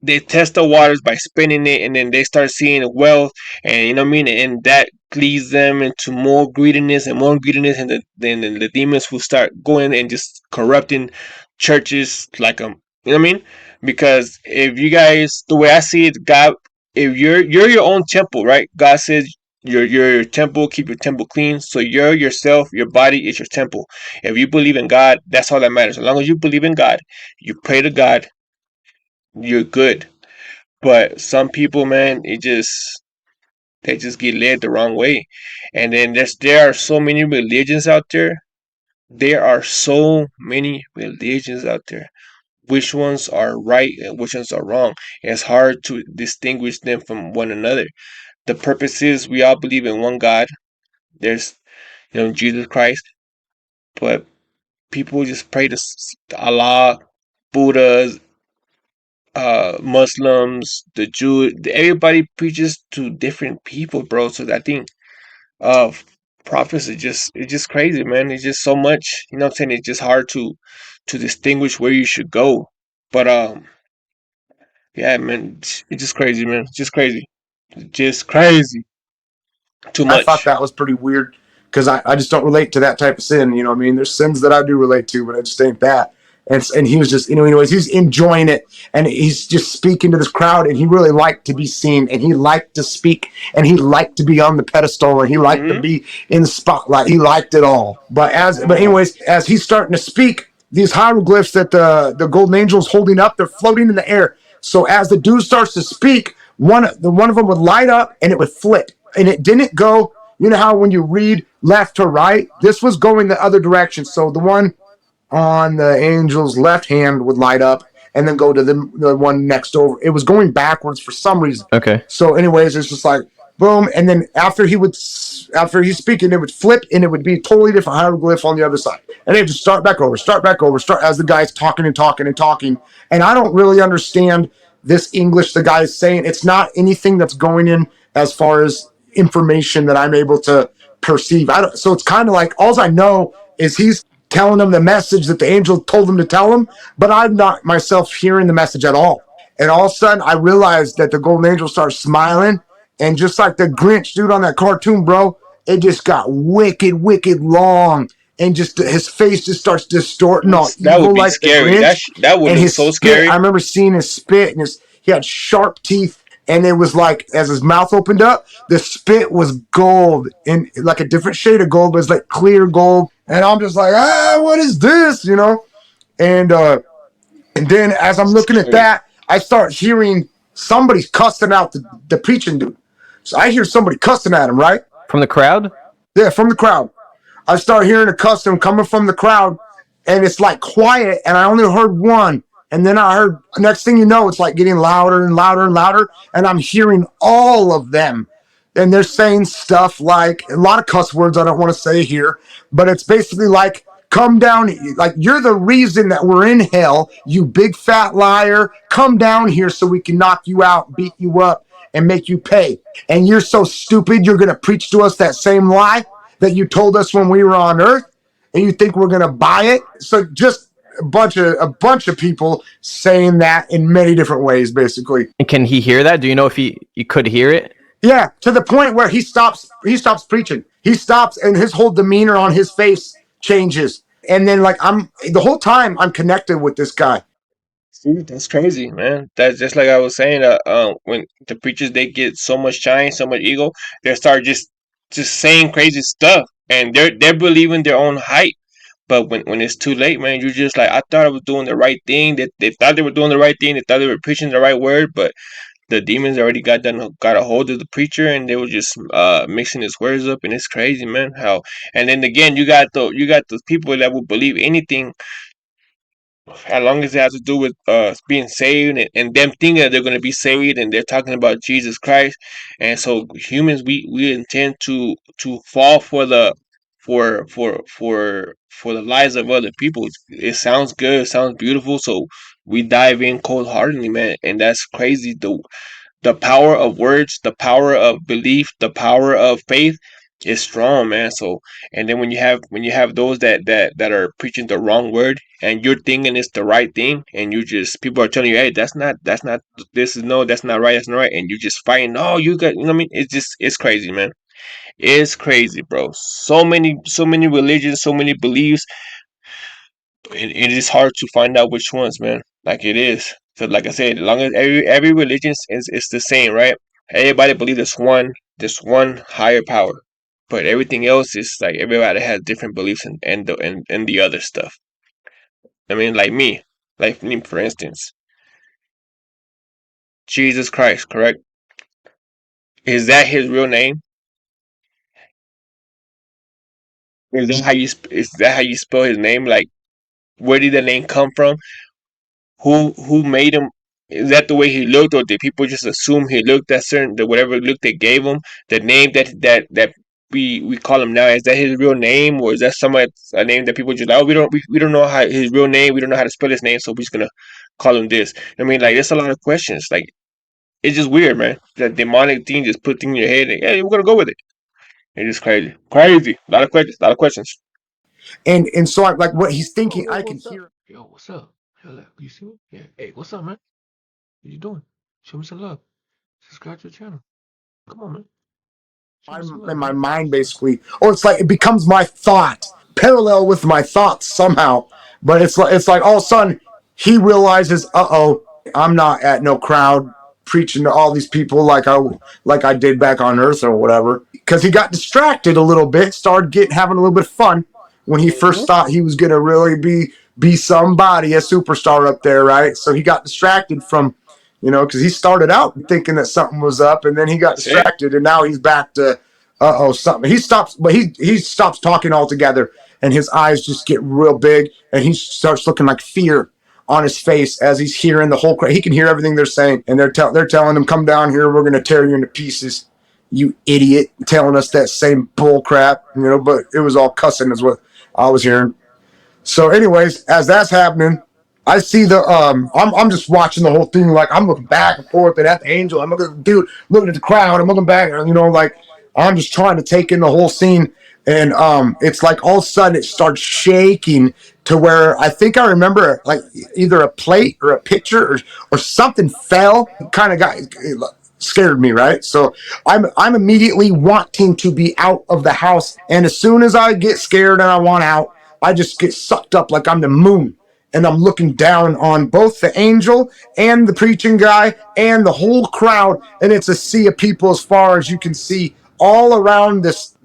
Speaker 1: they test the waters by spinning it, and then they start seeing wealth, and you know what I mean, and that leads them into more greediness and more greediness, and then the demons will start going and just corrupting churches, like you know what I mean. Because if you guys, the way I see it, God, if you're your own temple, right? God says you're your temple, keep your temple clean. So you're yourself, your body is your temple. If you believe in God, that's all that matters. As long as you believe in God, you pray to God, you're good. But some people, man, they just get led the wrong way. And then there are so many religions out there. There are so many religions out there. Which ones are right and which ones are wrong? It's hard to distinguish them from one another. The purpose is we all believe in one God. There's, Jesus Christ, but people just pray to Allah, Buddhas, Muslims, the Jew. Everybody preaches to different people, bro. So I think uh prophets are just, it's just crazy, man. It's just so much. You know what I'm saying? It's just hard to distinguish where you should go. But yeah, man, it's just crazy, man. It's just crazy. Just crazy. Too
Speaker 2: I thought
Speaker 1: much.
Speaker 2: that was pretty weird because I just don't relate to that type of sin. You know what I mean? There's sins that I do relate to, but I just ain't that. And he was just, anyways, he's enjoying it, and he's just speaking to this crowd, and he really liked to be seen, and he liked to speak, and he liked to be on the pedestal, and he liked to
Speaker 1: Mm-hmm.
Speaker 2: be in the spotlight. He liked it all. But anyways, as he's starting to speak, these hieroglyphs that the golden angel is holding up, they're floating in the air. So as the dude starts to speak, one of them would light up, and it would flip, and it didn't go. You know how when you read left to right, this was going the other direction. So the one on the angel's left hand would light up and then go to the one next over. It was going backwards for some reason.
Speaker 3: Okay.
Speaker 2: So, anyways, it's just like boom, and then after he's speaking, it would flip and it would be a totally different hieroglyph on the other side, and they just start back over, start as the guy's talking and talking and talking, and I don't really understand this English the guy is saying. It's not anything that's going in as far as information that I'm able to perceive. So it's kind of like all I know is he's telling them the message that the angel told him to tell him, but I'm not myself hearing the message at all. And all of a sudden, I realized that the golden angel starts smiling, and just like the Grinch dude on that cartoon, bro, it just got wicked, wicked long, and just his face just starts distorting all
Speaker 1: That would
Speaker 2: evil
Speaker 1: be
Speaker 2: like the
Speaker 1: scary.
Speaker 2: Grinch.
Speaker 1: That would
Speaker 2: And
Speaker 1: look
Speaker 2: his
Speaker 1: so
Speaker 2: spit, I
Speaker 1: scary.
Speaker 2: remember seeing his spit, and he had sharp teeth, and it was like as his mouth opened up, the spit was gold, and like a different shade of gold, but it's like clear gold. And I'm just like, what is this, And and then as I'm looking at
Speaker 1: Scary.
Speaker 2: that, I start hearing somebody cussing out the preaching dude. So I hear somebody cussing at him, right?
Speaker 3: From the crowd?
Speaker 2: Yeah, from the crowd. I start hearing a custom coming from the crowd, and it's like quiet, and I only heard one. And then I heard, next thing you know, it's like getting louder and louder and louder, and I'm hearing all of them. And they're saying stuff like a lot of cuss words I don't want to say here, but it's basically like, come down, like, you're the reason that we're in hell, you big fat liar. Come down here so we can knock you out, beat you up, and make you pay. And you're so stupid, you're going to preach to us that same lie that you told us when we were on earth, and you think we're going to buy it? So just a bunch of people saying that in many different ways, basically.
Speaker 3: And can he hear that? Do you know if he could hear it?
Speaker 2: Yeah, to the point where he stops preaching. He stops, and his whole demeanor on his face changes. And then like the whole time I'm connected with this guy.
Speaker 1: See, that's crazy, man. That's just like I was saying. When the preachers they get so much shine, so much ego, they start just saying crazy stuff, and they're believing their own hype. But when it's too late, man, you're just like, I thought I was doing the right thing. That they thought they were doing the right thing. They thought they were preaching the right word, but the demons already got a hold of the preacher, and they were just mixing his words up, and it's crazy, man. How and then again, you got those people that will believe anything as long as it has to do with being saved, and them thinking that they're going to be saved, and they're talking about Jesus Christ. And so humans, we intend to fall for the for the lies of other people. It sounds good, it sounds beautiful, so we dive in cold heartedly, man. And that's crazy. The power of words, the power of belief, the power of faith is strong, man. So, and then when you have those that are preaching the wrong word, and you're thinking it's the right thing, and you just people are telling you, hey, that's not this is no, that's not right, that's not right, and you just fighting. No, you got, you know what I mean? It's crazy, man. It's crazy, bro. So many religions, so many beliefs. It is hard to find out which ones, man. Like it is. So like I said, as long as every religion is the same, right? Everybody believes there's one higher power, but everything else is like everybody has different beliefs and the other stuff. I mean, like me, for instance, Jesus Christ, correct? Is that his real name? Is that how you spell his name? Like, where did the name come from? Who made him? Is that the way he looked, or did people just assume he looked that certain, the whatever look they gave him, the name that we call him now? Is that his real name, or is that a name that people just like? Oh, we don't know how his real name. We don't know how to spell his name, so we're just gonna call him this. I mean, like, there's a lot of questions. Like, it's just weird, man. That demonic thing just put things in your head. And, yeah, we're gonna go with it. It's just crazy, crazy. A lot of questions, a lot of questions.
Speaker 2: And so I'm like, what he's thinking, I can
Speaker 4: What's up?
Speaker 2: hear.
Speaker 4: Yo, what's up? Yo, you see me? Yeah. Hey, what's up, man? What you doing? Show me some love. Subscribe to the channel. Come on, man. Show me some
Speaker 2: I'm
Speaker 4: love,
Speaker 2: in my
Speaker 4: man.
Speaker 2: mind basically, or it's like it becomes my thought, parallel with my thoughts somehow. But it's like all of a sudden he realizes, I'm not at no crowd preaching to all these people like I did back on Earth or whatever. Because he got distracted a little bit, started having a little bit of fun when he first thought he was gonna really be somebody, a superstar up there, right? So he got distracted from, because he started out thinking that something was up, and then he got
Speaker 1: That's it.
Speaker 2: distracted, and now he's back to something. He stops, but he stops talking altogether, and his eyes just get real big, and he starts looking like fear on his face as he's hearing the whole crowd. He can hear everything they're saying, and they're telling him, "Come down here, we're gonna tear you into pieces." You idiot, telling us that same bull crap, but it was all cussing is what I was hearing. So, anyways, as that's happening, I see I'm just watching the whole thing. Like, I'm looking back and forth and at the angel. I'm looking at the crowd. I'm looking back, like I'm just trying to take in the whole scene. And it's like all of a sudden it starts shaking to where I think I remember like either a plate or a pitcher or something fell. Kind of got scared me, right? So I'm immediately wanting to be out of the house. And as soon as I get scared and I want out, I just get sucked up like I'm the moon. And I'm looking down on both the angel and the preaching guy and the whole crowd. And it's a sea of people as far as you can see all around this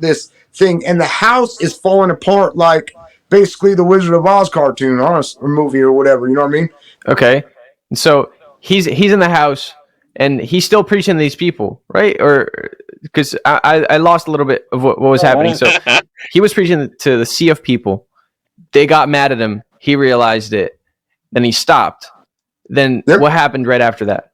Speaker 2: thing. And the house is falling apart like basically the Wizard of Oz cartoon or movie or whatever. You know what I mean?
Speaker 3: Okay. And so he's in the house and he's still preaching to these people, right? Or because I lost a little bit of what was happening. So he was preaching to the sea of people. They got mad at him. He realized it. Then he stopped. Then what happened right after that?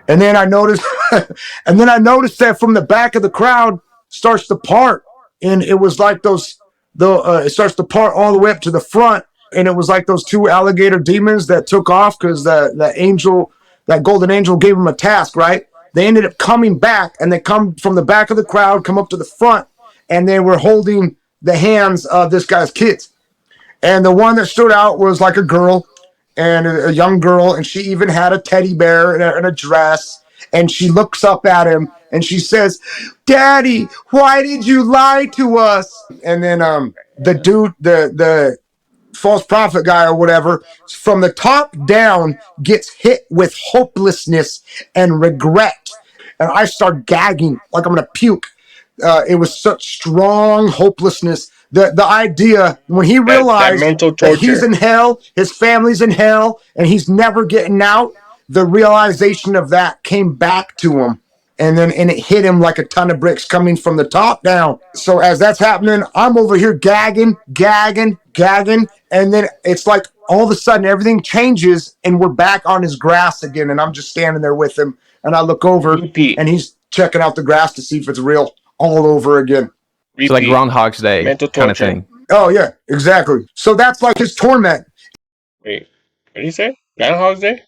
Speaker 2: And then I noticed, that from the back of the crowd starts to part, and it was like it starts to part all the way up to the front, and it was like those two alligator demons that took off because that golden angel gave them a task, right? They ended up coming back, and they come from the back of the crowd, come up to the front, and they were holding the hands of this guy's kids. And the one that stood out was like a girl, and a young girl, and she even had a teddy bear and a dress. And she looks up at him and she says, "Daddy, why did you lie to us?" And then the dude, the false prophet guy or whatever, from the top down gets hit with hopelessness and regret. And I start gagging like I'm going to puke. It was such strong hopelessness. The idea when he
Speaker 1: That
Speaker 2: realized
Speaker 1: mental
Speaker 2: that he's
Speaker 1: torture.
Speaker 2: in hell, his family's in hell, and he's never getting out, the realization of that came back to him. And it hit him like a ton of bricks coming from the top down. So as that's happening, I'm over here gagging. And then it's like all of a sudden everything changes and we're back on his grass again. And I'm just standing there with him. And I look over
Speaker 1: Repeat.
Speaker 2: and he's checking out the grass to see if it's real all over again.
Speaker 3: It's like Groundhog's Day
Speaker 1: mental
Speaker 3: kind of
Speaker 1: torture.
Speaker 3: thing.
Speaker 2: Oh, yeah, exactly. So that's like his torment.
Speaker 1: Wait, what did you say? Groundhog's Day?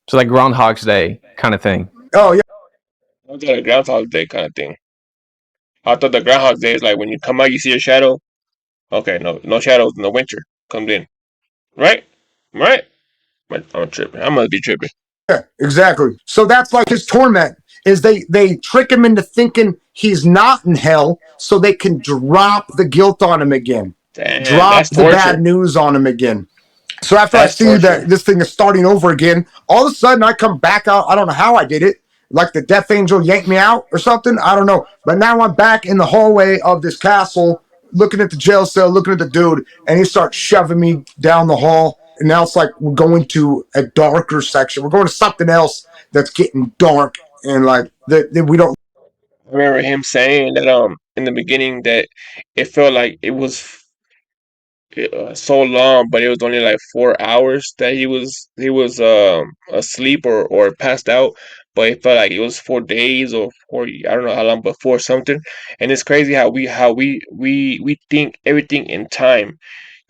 Speaker 3: So like Groundhog's Day kind of thing.
Speaker 2: Oh, yeah.
Speaker 1: I thought a Groundhog's Day kind of thing. I thought the Groundhog's Day is like when you come out, you see a shadow. Okay, no shadows in the winter comes in. Right? I'm tripping. I must be tripping.
Speaker 2: Yeah, exactly. So that's like his torment is they trick him into thinking he's not in hell so they can drop the guilt on him again.
Speaker 1: Damn,
Speaker 2: drop the bad news on him again. So after I see that this thing is starting over again, all of a sudden I come back out. I don't know how I did it. Like the death angel yanked me out or something. I don't know. But now I'm back in the hallway of this castle, looking at the jail cell, looking at the dude, and he starts shoving me down the hall. And now it's like we're going to a darker section. We're going to something else that's getting dark. And like we don't.
Speaker 1: I remember him saying that in the beginning that it felt like it was so long, but it was only like 4 hours that he was asleep or passed out. But it felt like it was 4 days or 40. I don't know how long, but for something. And it's crazy how we think everything in time.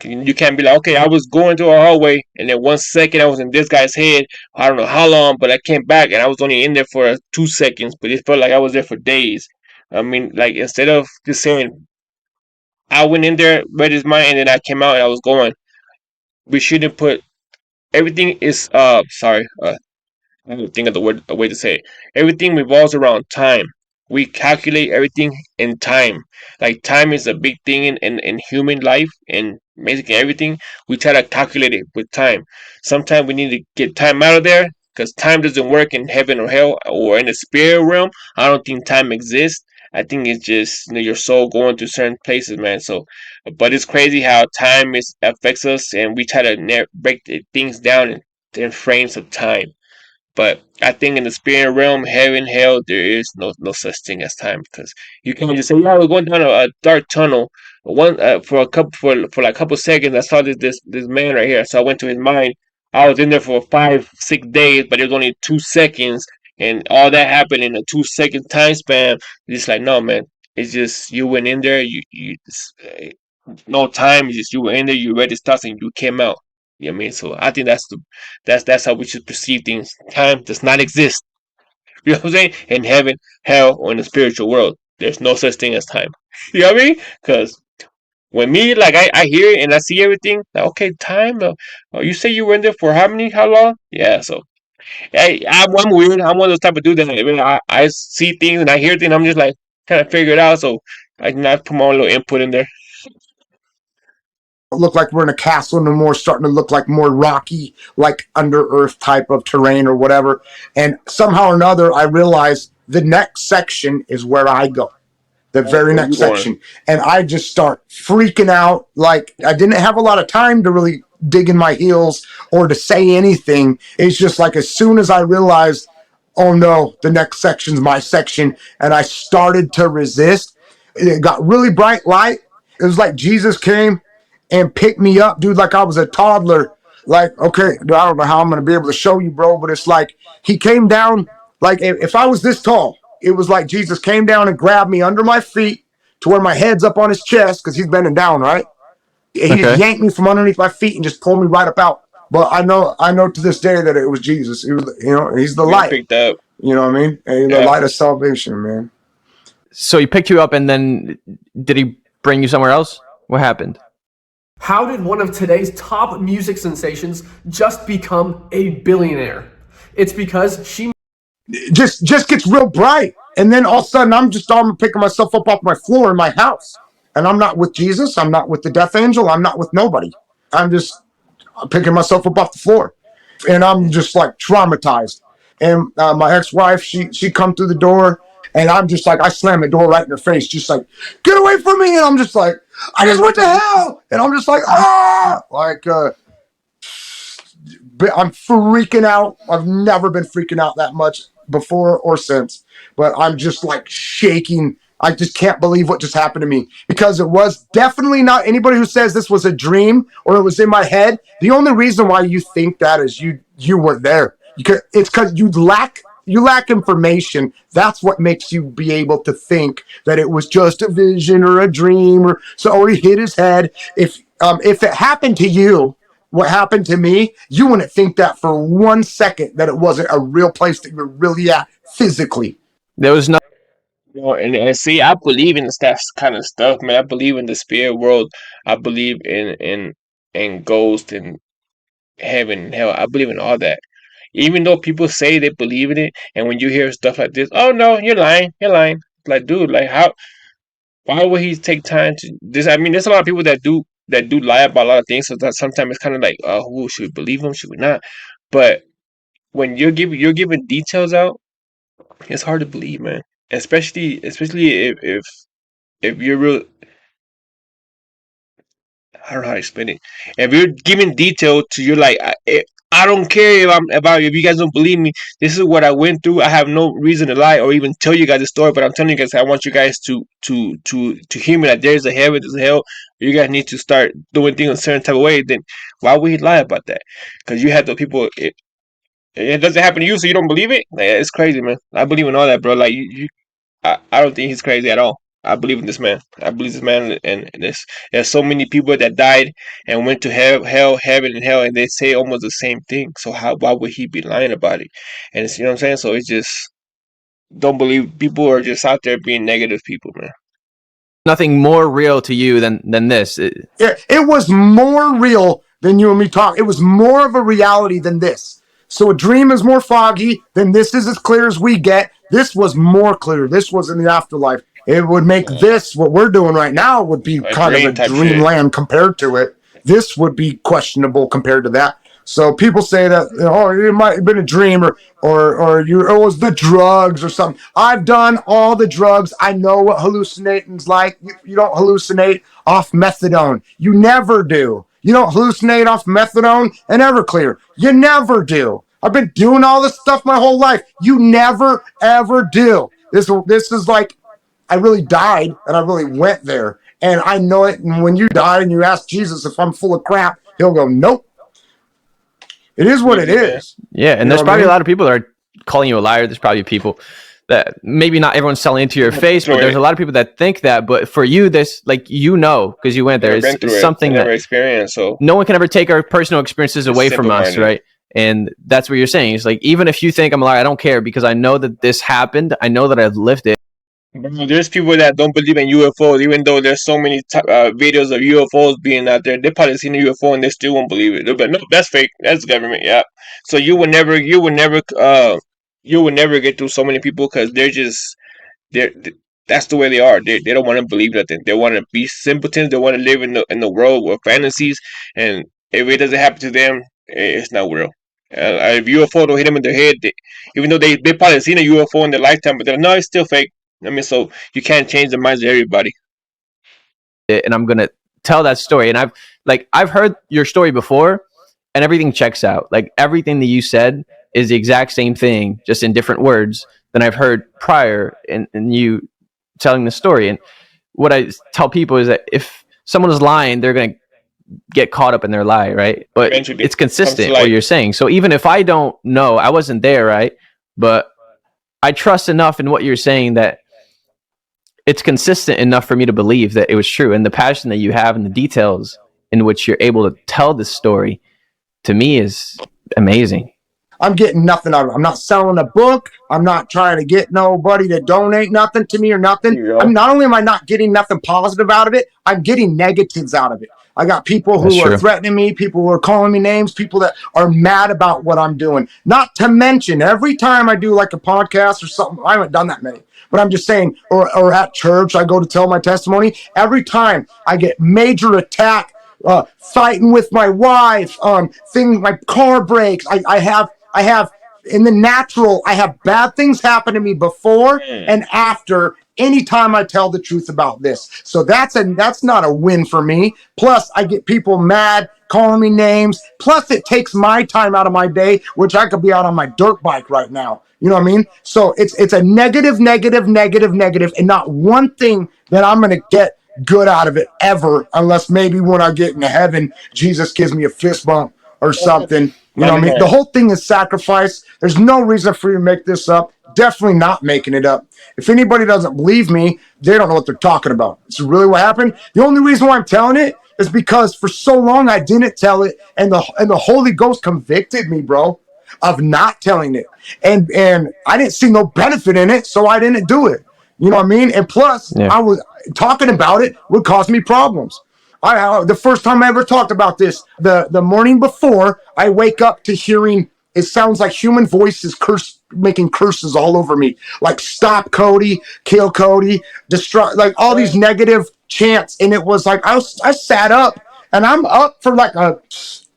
Speaker 1: You can't be like, okay, I was going through a hallway, and then 1 second I was in this guy's head. I don't know how long, but I came back, and I was only in there for 2 seconds, but it felt like I was there for days. I mean, like instead of just saying I went in there, read his mind, and then I came out and I was going. We shouldn't put everything is sorry, I don't think of the word a way to say it. Everything revolves around time. We calculate everything in time. Like time is a big thing in human life and basically everything. We try to calculate it with time. Sometimes we need to get time out of there because time doesn't work in heaven or hell or in the spirit realm. I don't think time exists. I think it's just your soul going to certain places, man. So, but it's crazy how time is affects us, and we try to break things down in frames of time. But I think in the spirit realm, heaven, hell, there is no such thing as time because you can't just say, "Yeah, we're going down a dark tunnel." One for a couple for like a couple seconds, I saw this man right here, so I went to his mind. I was in there for 5 6 days, but it was only 2 seconds, and all that happened in a 2 second time span. It's like, no, man, it's just you went in there, no time, it's just you were in there, you read his thoughts, and you came out. You know what I mean? So I think that's how we should perceive things. Time does not exist. You know what I'm saying? In heaven, hell, or in the spiritual world, there's no such thing as time. You know what I mean? Because when me, like, I hear it and I see everything, like, okay, time. You say you were in there for how many? How long? Yeah. So, I'm weird. I'm one of those type of dudes that I see things and I hear things. I'm just like trying to figure it out. So I can put my own little input in there.
Speaker 2: Look like we're in a castle no more, starting to look like more rocky, like under earth type of terrain or whatever. And somehow or another, I realize the next section is where I go. The very next section. And I just start freaking out. Like I didn't have a lot of time to really dig in my heels or to say anything. It's just like as soon as I realized, oh no, the next section's my section, and I started to resist, it got really bright light. It was like Jesus came and picked me up, dude, like I was a toddler. Like, okay, I don't know how I'm going to be able to show you, bro, but it's like he came down, like if I was this tall, it was like Jesus came down and grabbed me under my feet to where my head's up on his chest because he's bending down, right? He just yanked me from underneath my feet and just pulled me right up out. But I know to this day that it was Jesus. It was, he's the light.
Speaker 1: Picked up.
Speaker 2: You know what I mean? And the light of salvation, man.
Speaker 3: So he picked you up, and then did he bring you somewhere else? What happened?
Speaker 5: How did one of today's top music sensations just become a billionaire? It's because she
Speaker 2: just gets real bright. And then all of a sudden I'm picking myself up off my floor in my house. And I'm not with Jesus. I'm not with the death angel. I'm not with nobody. I'm just picking myself up off the floor. And I'm just like traumatized. And my ex-wife, she come through the door, and I'm just like, I slam the door right in her face, just like, get away from me. And I'm just like, I just went to hell. And I'm just like, like, I'm freaking out. I've never been freaking out that much before or since, but I'm just like shaking. I just can't believe what just happened to me, because it was definitely not. Anybody who says this was a dream or it was in my head, the only reason why you think that is you weren't there. It's because you lack information. That's what makes you be able to think that it was just a vision or a dream, or he hit his head. If it happened to you, what happened to me, you wouldn't think that for 1 second that it wasn't a real place that you're really at physically.
Speaker 3: There was no.
Speaker 1: And see, I believe in that kind of stuff, man. I believe in the spirit world. I believe in ghosts and heaven and hell. I believe in all that. Even though people say they believe in it, and when you hear stuff like this, oh no, you're lying, you're lying. Like, dude, like how? Why would he take time to this? I mean, there's a lot of people that do lie about a lot of things. So that sometimes it's kind of like, oh, should we believe them? Should we not? But when you're giving details out, it's hard to believe, man. Especially if you're real. I don't know how to explain it. If you're giving detail to you, like I don't care if you guys don't believe me. This is what I went through. I have no reason to lie or even tell you guys the story. But I'm telling you guys, I want you guys to hear me that there's a heaven, there's a hell. You guys need to start doing things a certain type of way. Then why would he lie about that? Because you have the people. It doesn't happen to you, so you don't believe it. Like, it's crazy, man. I believe in all that, bro. Like I don't think he's crazy at all. I believe in this man. I believe this man, and there's so many people that died and went to heaven, and hell, and they say almost the same thing. So why would he be lying about it? And it's, you know what I'm saying. So it's just don't believe people are just out there being negative people, man.
Speaker 3: Nothing more real to you than this.
Speaker 2: It was more real than you and me talk. It was more of a reality than this. So a dream is more foggy, then this is as clear as we get. This was more clear. This was in the afterlife. It would make this, what we're doing right now, would be kind of a dreamland compared to it. This would be questionable compared to that. So people say that, it might have been a dream, or it was the drugs or something. I've done all the drugs. I know what hallucinating's like. You don't hallucinate off methadone. You never do. You don't hallucinate off methadone and Everclear. You never do. I've been doing all this stuff my whole life. You never, ever do. This is like, I really died and I really went there. And I know it. And when you die and you ask Jesus if I'm full of crap, he'll go, nope. It is what it is.
Speaker 3: Yeah, and there's probably a lot of people that are calling you a liar. There's probably people that maybe not everyone's selling into your face, but there's a lot of people that think that. But for you, this, like, because you went there, it's something that
Speaker 1: experience. So
Speaker 3: no one can ever take our personal experiences away from us, right? And that's what you're saying. It's like, even if you think I'm a liar, I don't care, because I know that this happened. I know that I've lived it.
Speaker 1: There's people that don't believe in UFOs, even though there's so many videos of UFOs being out there. They probably seen a UFO and they still won't believe it. They'll be like, no, that's fake. That's government. Yeah. So you would never get through so many people, because they're that's the way they are. They don't want to believe nothing. They want to be simpletons. They want to live in the world of fantasies, and if it doesn't happen to them, it's not real. If UFO don't hit them in their head, even though they probably seen a UFO in their lifetime, but they're like, no, it's still fake. I mean, so you can't change the minds of everybody.
Speaker 3: And I'm gonna tell that story, and I've heard your story before, and everything checks out. Like, everything that you said is the exact same thing, just in different words than I've heard prior in you telling the story. And what I tell people is that if someone is lying, they're gonna get caught up in their lie, right? But eventually, it's consistent what you're saying. So even if I don't know, I wasn't there, right? But I trust enough in what you're saying that it's consistent enough for me to believe that it was true. And the passion that you have and the details in which you're able to tell this story, to me, is amazing.
Speaker 2: I'm getting nothing out of it. I'm not selling a book. I'm not trying to get nobody to donate nothing to me or nothing. I'm not only am I not getting nothing positive out of it, I'm getting negatives out of it. I got people who are threatening me, people who are calling me names, people that are mad about what I'm doing. Not to mention, every time I do like a podcast or something, I haven't done that many, but I'm just saying, or at church, I go to tell my testimony. Every time I get major attack, fighting with my wife, my car breaks. I have in the natural, I have bad things happen to me before and after anytime I tell the truth about this. So that's not a win for me. Plus, I get people mad, calling me names. Plus, it takes my time out of my day, which I could be out on my dirt bike right now. You know what I mean? So it's a negative, and not one thing that I'm gonna get good out of it ever, unless maybe when I get into heaven, Jesus gives me a fist bump or something. You know what I mean? The whole thing is sacrifice. There's no reason for you to make this up. Definitely not making it up. If anybody doesn't believe me, they don't know what they're talking about. It's really what happened. The only reason why I'm telling it is because for so long I didn't tell it, and the Holy Ghost convicted me, bro, of not telling it. And I didn't see no benefit in it, so I didn't do it. You know what I mean? And plus, I was talking about it would cause me problems. The first time I ever talked about this, the morning before, I wake up to hearing it sounds like human voices making curses all over me, like "stop Cody," "kill Cody," "destroy," like all these negative chants. And it was like I sat up, and I'm up for like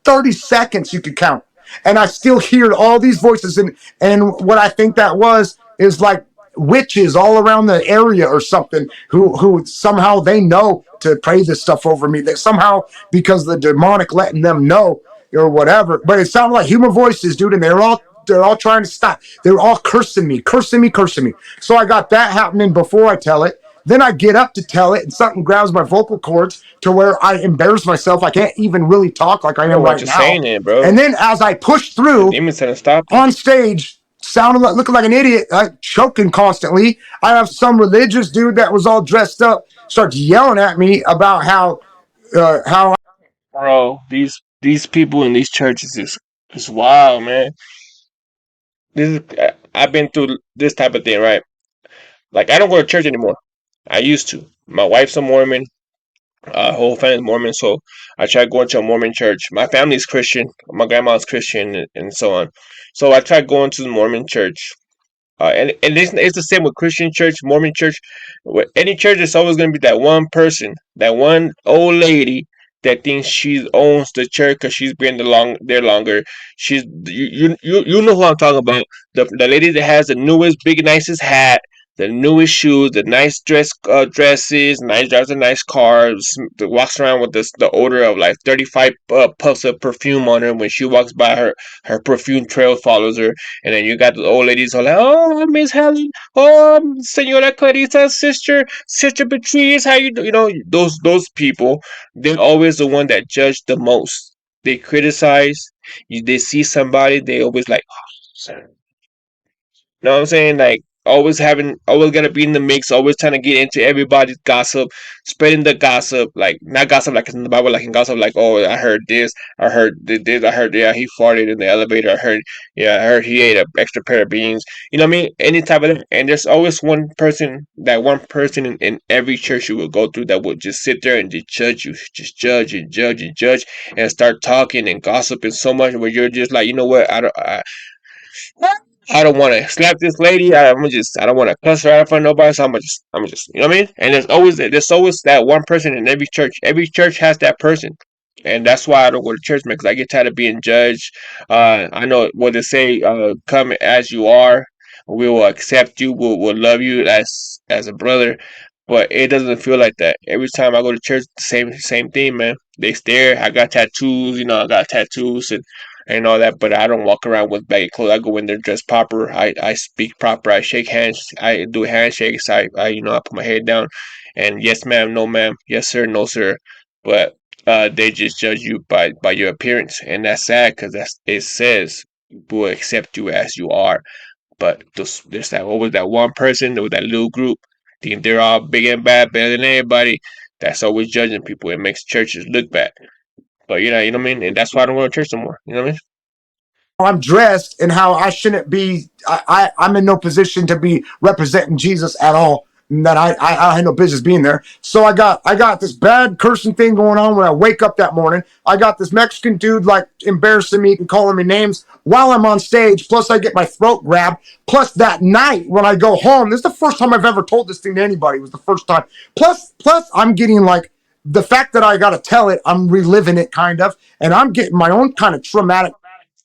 Speaker 2: 30 seconds you could count, and I still hear all these voices. And what I think that was is like witches all around the area or something who somehow they know to pray this stuff over me. That somehow, because the demonic letting them know or whatever. But it sounded like human voices, dude, and they're all trying to stop. They're all cursing me. So I got that happening before I tell it. Then I get up to tell it, and something grabs my vocal cords to where I embarrass myself. I can't even really talk like I am right now. And then as I push through on stage, looking like an idiot, choking constantly, I have some religious dude that was all dressed up starts yelling at me about how
Speaker 1: Bro, these people in these churches is wild, man. I've been through this type of thing, right? Like I don't go to church anymore. I used to. My wife's a Mormon. Whole family's Mormon, so I tried going to a Mormon church. My family's Christian. My grandma's Christian, and so on. So I tried going to the Mormon church. And it's the same with Christian church, Mormon church. With any church, it's always going to be that one person, that one old lady that thinks she owns the church because she's been there longer. She's you know who I'm talking about. The lady that has the newest, big, nicest hat, the newest shoes, the nice dresses, drives a nice car, that walks around with the odor of like 35 puffs of perfume on her when she walks by. Her perfume trail follows her. And then you got the old ladies all like, "Oh, Miss Helen, oh, Senora Clarita, Sister Patrice, how you do?" You know, those people, they're always the one that judge the most. They criticize. They see somebody, they always like, "Oh, know what I'm saying? Like always gotta be in the mix, always trying to get into everybody's gossip, spreading the gossip, like not gossip like in the Bible, like in gossip, like, oh, I heard this, I heard this, I heard, yeah, he farted in the elevator, I heard he ate an extra pair of beans. You know what I mean? Any type of, and there's always one person, in every church you will go through that will just sit there and just judge you, just judge and judge and judge and start talking and gossiping so much where you're just like, you know what, I don't want to slap this lady. I don't want to cuss her out in front of nobody. So I'm just, you know what I mean? And there's always that one person in every church. Every church has that person, and that's why I don't go to church, man. Because I get tired of being judged. I know what they say. Come as you are. We will accept you. We'll love you as a brother. But it doesn't feel like that. Every time I go to church, same thing, man. They stare. I got tattoos. You know, I got tattoos and all that, but I don't walk around with baggy clothes. I go in there dressed proper. I speak proper. I shake hands. I do handshakes. I put my head down, and yes, ma'am, no, ma'am, yes, sir, no, sir. But they just judge you by your appearance, and that's sad because it says will accept you as you are. But there's that always that one person or that little group think they're all big and bad, better than everybody. That's always judging people. It makes churches look bad. But you know what I mean? And that's why I don't go to church no more. You know what I mean?
Speaker 2: I'm dressed and how I shouldn't be. I'm in no position to be representing Jesus at all. That I had no business being there. So I got this bad cursing thing going on when I wake up that morning. I got this Mexican dude like embarrassing me and calling me names while I'm on stage. Plus I get my throat grabbed. Plus that night when I go home, this is the first time I've ever told this thing to anybody. It was the first time. Plus I'm getting like the fact that I got to tell it, I'm reliving it kind of, and I'm getting my own kind of traumatic.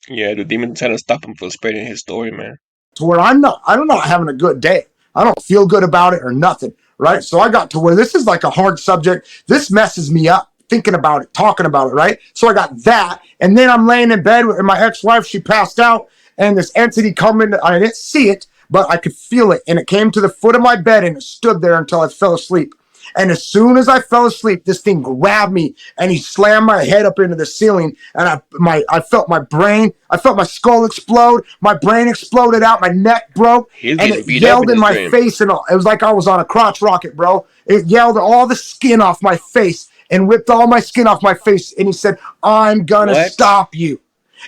Speaker 1: Yeah, the demon trying to stop him from spreading his story, man.
Speaker 2: To where I'm not having a good day. I don't feel good about it or nothing, right? So I got to where this is like a hard subject. This messes me up thinking about it, talking about it, right? So I got that, and then I'm laying in bed with my ex-wife. She passed out, and this entity coming. I didn't see it, but I could feel it, and it came to the foot of my bed, and it stood there until I fell asleep. And as soon as I fell asleep, this thing grabbed me and he slammed my head up into the ceiling. And I felt my brain, I felt my skull explode. My brain exploded out. My neck broke.
Speaker 1: He's
Speaker 2: And
Speaker 1: getting
Speaker 2: it
Speaker 1: beat up
Speaker 2: yelled
Speaker 1: in
Speaker 2: in
Speaker 1: his
Speaker 2: my
Speaker 1: dream.
Speaker 2: face. And it was like I was on a crotch rocket, bro. It yelled all the skin off my face and ripped all my skin off my face. And he said, I'm going to stop you.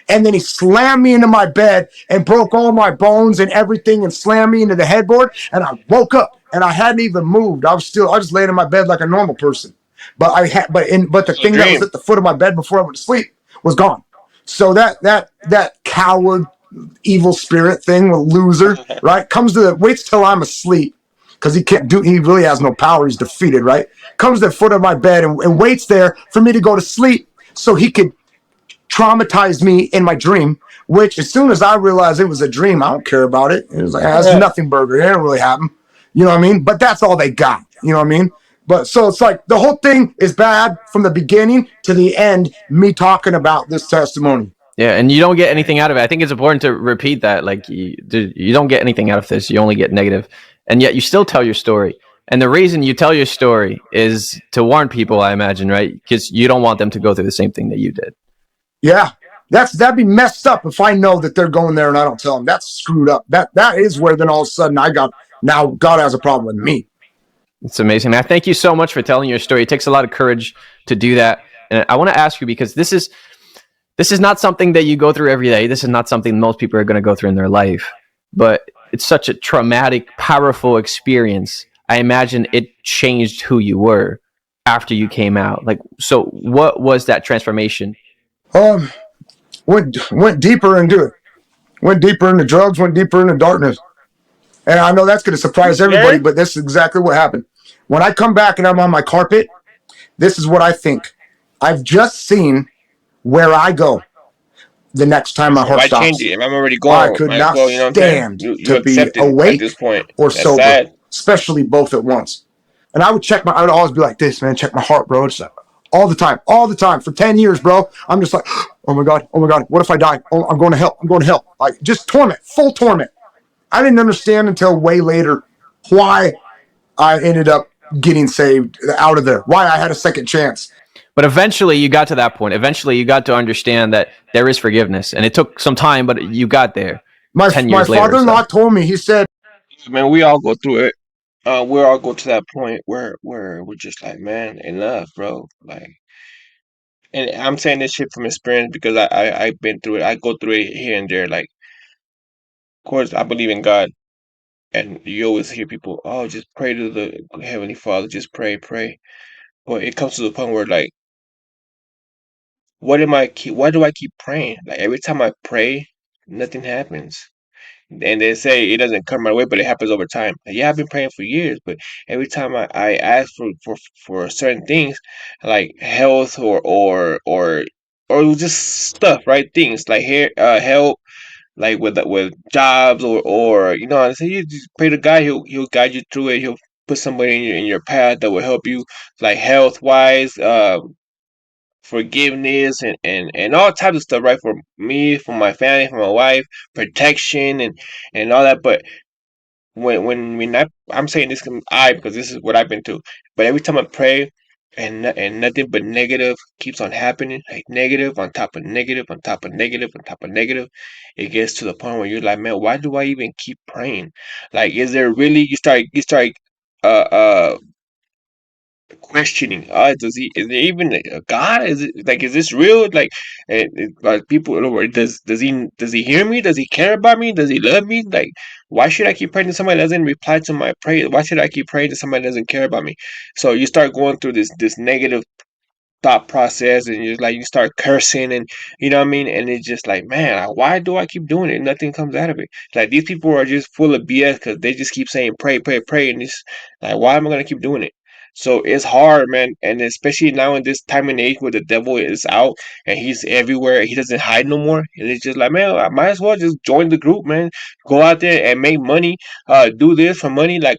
Speaker 2: And then he slammed me into my bed and broke all my bones and everything and slammed me into the headboard. And I woke up and I hadn't even moved. I was laying in my bed like a normal person. But the thing that was at the foot of my bed before I went to sleep was gone. So that coward, evil spirit thing, with loser, right, waits till I'm asleep. Because he really has no power. He's defeated, right? Comes to the foot of my bed and waits there for me to go to sleep so he could traumatized me in my dream, which as soon as I realized it was a dream, I don't care about it. It was like, that's nothing burger. It didn't really happen. You know what I mean? But that's all they got. You know what I mean? But so it's like the whole thing is bad from the beginning to the end, me talking about this testimony.
Speaker 3: Yeah, and you don't get anything out of it. I think it's important to repeat that. Like, you don't get anything out of this. You only get negative. And yet you still tell your story. And the reason you tell your story is to warn people, I imagine, right? Because you don't want them to go through the same thing that you did.
Speaker 2: Yeah, that'd be messed up if I know that they're going there and I don't tell them. That's screwed up. That is where then all of a sudden now God has a problem with me.
Speaker 3: It's amazing, man. Thank you so much for telling your story. It takes a lot of courage to do that. And I want to ask you, because this is not something that you go through every day. This is not something most people are going to go through in their life. But it's such a traumatic, powerful experience. I imagine it changed who you were after you came out. Like, so what was that transformation?
Speaker 2: Went deeper into it. Went deeper into drugs, went deeper into darkness. And I know that's going to surprise everybody, but this is exactly what happened. When I come back and I'm on my carpet, this is what I think. I've just seen where I go the next time my heart stops.
Speaker 1: Change it? If I'm already going,
Speaker 2: I could not stand
Speaker 1: to
Speaker 2: be awake at this point or sober, sad. Especially both at once. And I would always be like this, man, check my heart, bro. It's like, all the time for 10 years, bro. I'm just like, oh my God, what if I die? Oh, I'm going to hell. Like, just torment, full torment. I didn't understand until way later why I ended up getting saved out of there, why I had a second chance.
Speaker 3: But eventually you got to that point. Eventually you got to understand that there is forgiveness. And it took some time, but you got there.
Speaker 2: My father-in-law told me, he said,
Speaker 1: man, we all go through it. We all go to that point where we're just like, man, enough, bro. Like, and I'm saying this shit from experience because I've been through it. I go through it here and there. Like, of course, I believe in God, and you always hear people, oh, just pray to the Heavenly Father, just pray. But it comes to the point where, like, why do I keep praying? Like, every time I pray, nothing happens. And they say it doesn't come my way, but it happens over time. Like, yeah, I've been praying for years, but every time I ask for certain things, like health or just stuff, right? Things like help, like with jobs or you know, I say you just pray to God, he'll guide you through it. He'll put somebody in your path that will help you, like health wise, forgiveness and all types of stuff, right? For me, for my family, for my wife, protection and all that. But I'm saying this because this is what I've been through. But every time I pray and nothing but negative keeps on happening, like negative on top of negative on top of negative on top of negative, it gets to the point where you're like, man, why do I even keep praying? Like, is there really? You start uh questioning. Is there even a God? Is this real? People, does he hear me? Does he care about me? Does he love me? Like, why should I keep praying to somebody that doesn't reply to my prayer? Why should I keep praying to somebody that doesn't care about me? So you start going through this negative thought process, and you start cursing, and you know what I mean, and it's just like, man, why do I keep doing it? Nothing comes out of it. Like, these people are just full of BS because they just keep saying pray, pray, pray, and it's like, why am I gonna keep doing it? So it's hard, man, and especially now in this time and age where the devil is out and he's everywhere, he doesn't hide no more, and it's just like, man, I might as well just join the group, man, go out there and make money, do this for money, you know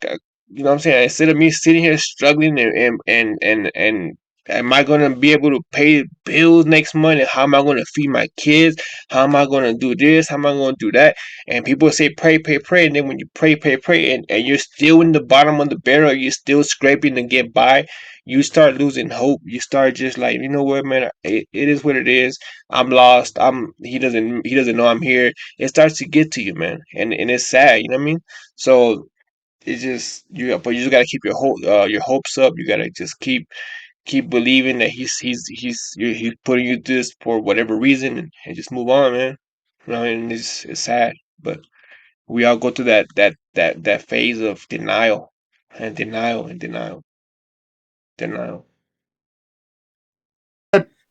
Speaker 1: what I'm saying? Instead of me sitting here struggling and am I gonna be able to pay bills next month? How am I gonna feed my kids? How am I gonna do this? How am I gonna do that? And people say pray, pray, pray, and then when you pray, pray, pray, and you're still in the bottom of the barrel, you're still scraping to get by, you start losing hope. You start just like, you know what, man, it is what it is. I'm lost. He doesn't know I'm here. It starts to get to you, man. And it's sad, you know what I mean? So it's just but you just gotta keep your hopes up. You gotta just keep believing that he's putting you this for whatever reason, and just move on, man. You know, and it's sad, but we all go through that phase of denial and denial and denial.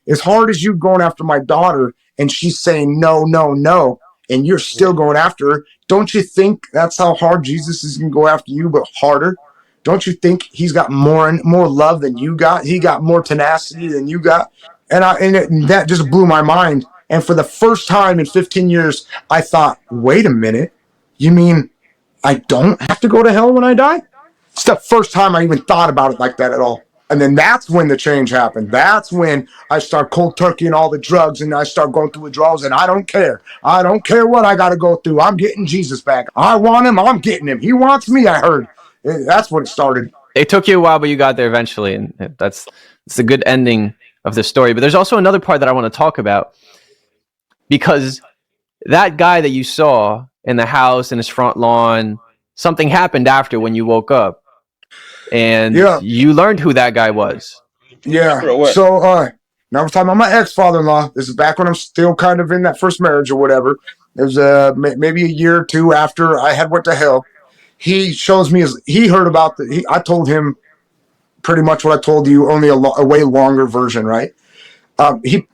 Speaker 2: As hard as you going after my daughter and she's saying no, no, no, and you're still going after her, don't you think that's how hard Jesus is going to go after you, but harder? Don't you think he's got more love than you got? He got more tenacity than you got, and that just blew my mind. And for the first time in 15 years, I thought, wait a minute, you mean I don't have to go to hell when I die? It's the first time I even thought about it like that at all. And then that's when the change happened. That's when I start cold turkeying all the drugs and I start going through withdrawals, and I don't care. I don't care what I got to go through. I'm getting Jesus back. I want him. I'm getting him. He wants me, I heard. That's when it started.
Speaker 3: It took you a while, but you got there eventually. And it's a good ending of the story. But there's also another part that I want to talk about, because that guy that you saw in the house in his front lawn, something happened after when you woke up. And you learned who that guy was.
Speaker 2: Yeah. So now we're talking about my ex-father-in-law. This is back when I'm still kind of in that first marriage or whatever. It was maybe a year or two after I had went to hell. He shows me he heard about I told him pretty much what I told you, only a way longer version, right?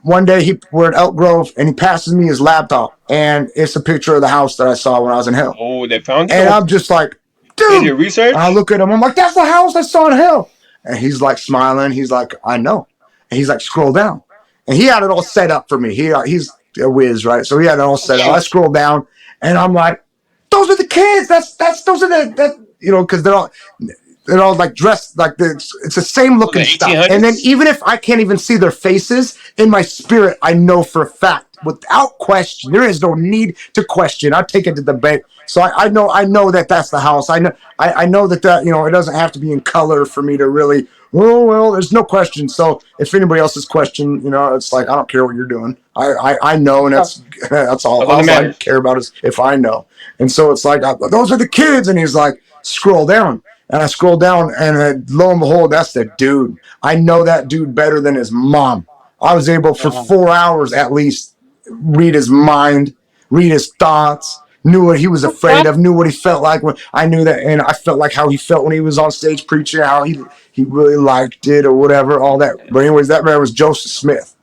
Speaker 2: One day we're at Elk Grove and he passes me his laptop and it's a picture of the house that I saw when I was in hell.
Speaker 1: Oh, they found
Speaker 2: it. And I'm just like, dude.
Speaker 1: Your research?
Speaker 2: And I look at him. I'm like, that's the house I saw in hell. And he's like smiling. He's like, I know. And he's like, scroll down. And he had it all set up for me. He's a whiz, right? So he had it all set up. I scroll down and I'm like, those are the kids. Those are because they're all like dressed like this. It's the same looking stuff. And then even if I can't even see their faces, in my spirit, I know for a fact, without question, there is no need to question. I take it to the bank. So I know that that's the house. I know that it doesn't have to be in color for me to really. Oh well, there's no question. So if anybody else's question, it's like I don't care what you're doing. I know, and that's all I care about is if I know. And so it's like those are the kids, and he's like, scroll down. And I scroll down, and lo and behold, that's the dude. I know that dude better than his mom. I was able for 4 hours at least read his mind, read his thoughts, knew what he was afraid of, knew what he felt like. I knew that, and I felt like how he felt when he was on stage preaching, how he really liked it or whatever, all that. But anyways, that man was Joseph Smith,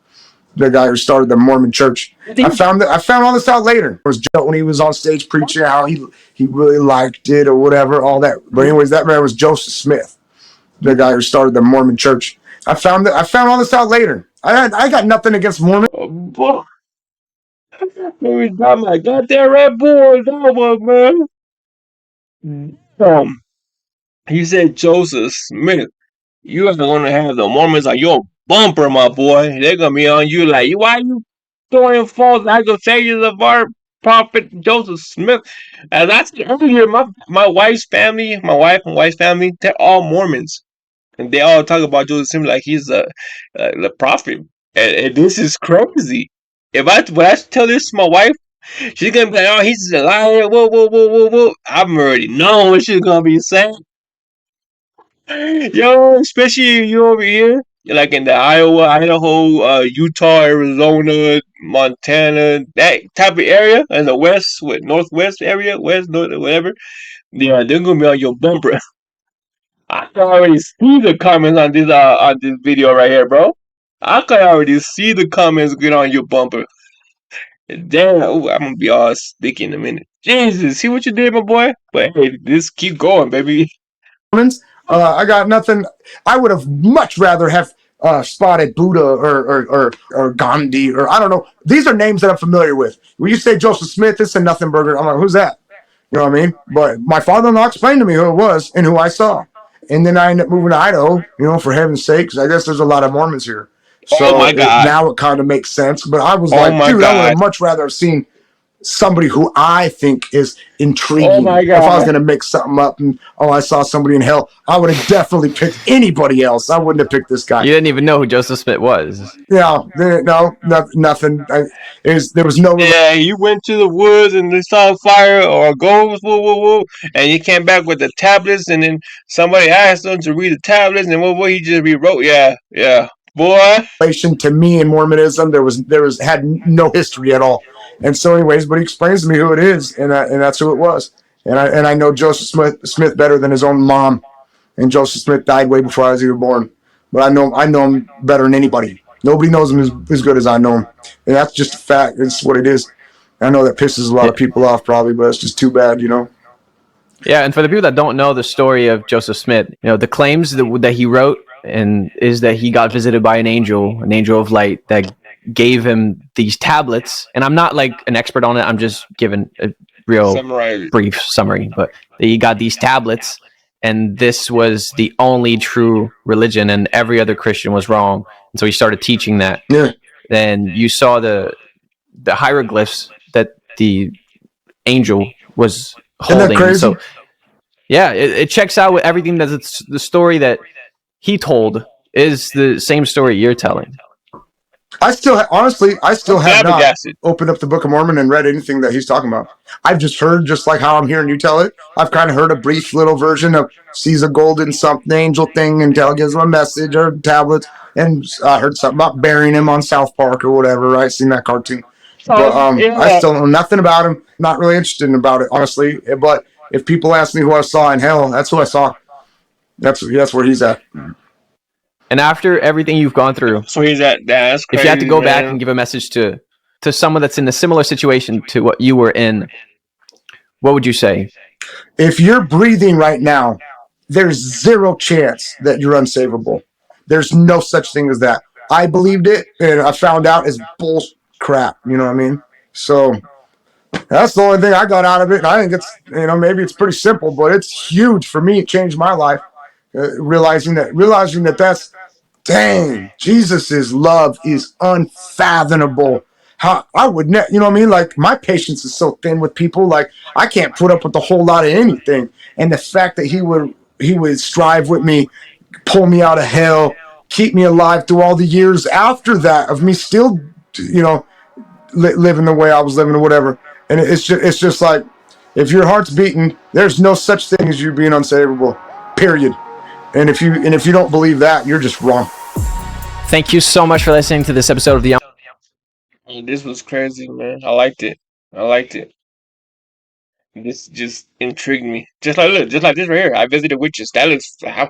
Speaker 2: the guy who started the Mormon Church. I found all this out later. It was when he was on stage preaching how he really liked it or whatever, all that. But anyways, that man was Joseph Smith, the guy who started the Mormon Church. I found all this out later. I got nothing against Mormon.
Speaker 1: Every time I got that Red Bull, that one, man. He said Joseph Smith. You are gonna have the Mormons on your bumper, my boy. They're gonna be on you like, why you throwing false accusations of our prophet Joseph Smith? As I said earlier, my wife's family, my wife and wife's family, they're all Mormons, and they all talk about Joseph Smith like he's the prophet. And this is crazy. When I tell this to my wife, she's gonna be like, "Oh, he's a liar." Whoa, whoa, whoa, whoa, whoa! I'm already knowing what she's gonna be saying. Yo, especially you over here, like in the Iowa, Idaho, Utah, Arizona, Montana, that type of area, in the west, with northwest area, west, north, whatever. Yeah, they're gonna be on your bumper. I can already see the comments on this video right here, bro. I can already see the comments get on your bumper. Damn, ooh, I'm gonna be all sticky in a minute. Jesus, see what you did, my boy? But hey, just keep going, baby.
Speaker 2: I got nothing. I would have much rather have spotted Buddha or Gandhi or I don't know. These are names that I'm familiar with. When you say Joseph Smith, it's a nothing burger. I'm like, who's that? You know what I mean? But my father-in-law explained to me who it was and who I saw. And then I ended up moving to Idaho, for heaven's sakes. I guess there's a lot of Mormons here.
Speaker 1: Oh
Speaker 2: So
Speaker 1: my God.
Speaker 2: now it kind of makes sense. But I was
Speaker 1: Oh
Speaker 2: like,
Speaker 1: my
Speaker 2: dude, I would have
Speaker 1: God.
Speaker 2: much rather have seen somebody who I think is
Speaker 1: Oh
Speaker 2: intriguing.
Speaker 1: my
Speaker 2: If I was
Speaker 1: God.
Speaker 2: going to make something up and, I saw somebody in hell, I would have definitely picked anybody else. I wouldn't have picked this guy.
Speaker 3: You didn't even know who Joseph Smith was.
Speaker 2: No, nothing. There was no.
Speaker 1: Yeah, you went to the woods and they saw fire or ghost, woo, woo, woo, and you came back with the tablets, and then somebody asked him to read the tablets, and what he just rewrote. Yeah, yeah, boy.
Speaker 2: Relation to me in Mormonism, there was had no history at all. And so, anyways, but he explains to me who it is, and that's who it was. And I know Joseph Smith better than his own mom. And Joseph Smith died way before I was even born. But I know him better than anybody. Nobody knows him as good as I know him, and that's just a fact. It's what it is. I know that pisses a lot of people off, probably, but it's just too bad,
Speaker 3: Yeah, and for the people that don't know the story of Joseph Smith, the claims that he wrote and is that he got visited by an angel of light that gave him these tablets. And I'm not like an expert on it. I'm just giving a real brief summary. But he got these tablets, and this was the only true religion, and every other Christian was wrong. And so he started teaching that.
Speaker 2: Yeah.
Speaker 3: Then you saw the hieroglyphs that the angel was holding.
Speaker 2: Isn't that crazy?
Speaker 3: So yeah, it checks out with everything that it's the story that he told is the same story you're telling.
Speaker 2: I still have not opened up the Book of Mormon and read anything that he's talking about. I've just heard, just like how I'm hearing you tell it, I've kind of heard a brief little version of sees a golden something angel thing and gives him a message or tablets. And I heard something about burying him on South Park or whatever, right? Seen that cartoon. But I still know nothing about him. Not really interested in about it, honestly. But if people ask me who I saw in hell, that's who I saw. That's where he's at.
Speaker 3: And after everything you've gone through,
Speaker 1: so he's at. That's crazy,
Speaker 3: if you had to go back and give a message to someone that's in a similar situation to what you were in, what would you say?
Speaker 2: If you're breathing right now, there's zero chance that you're unsavable. There's no such thing as that. I believed it, and I found out it's bull crap. You know what I mean? So that's the only thing I got out of it. And I think it's, maybe it's pretty simple, but it's huge for me. It changed my life. Realizing that that's, dang, Jesus's love is unfathomable. How I would, you know what I mean? Like, my patience is so thin with people. Like, I can't put up with a whole lot of anything. And the fact that he would strive with me, pull me out of hell, keep me alive through all the years after that of me still, living the way I was living or whatever. And it's just like, if your heart's beating, there's no such thing as you being unsavable, period. And if you don't believe that, you're just wrong.
Speaker 3: Thank you so much for listening to this episode of the.
Speaker 1: This was crazy, man. I liked it. This just intrigued me. Just like this right here. I visited witches. That looks. I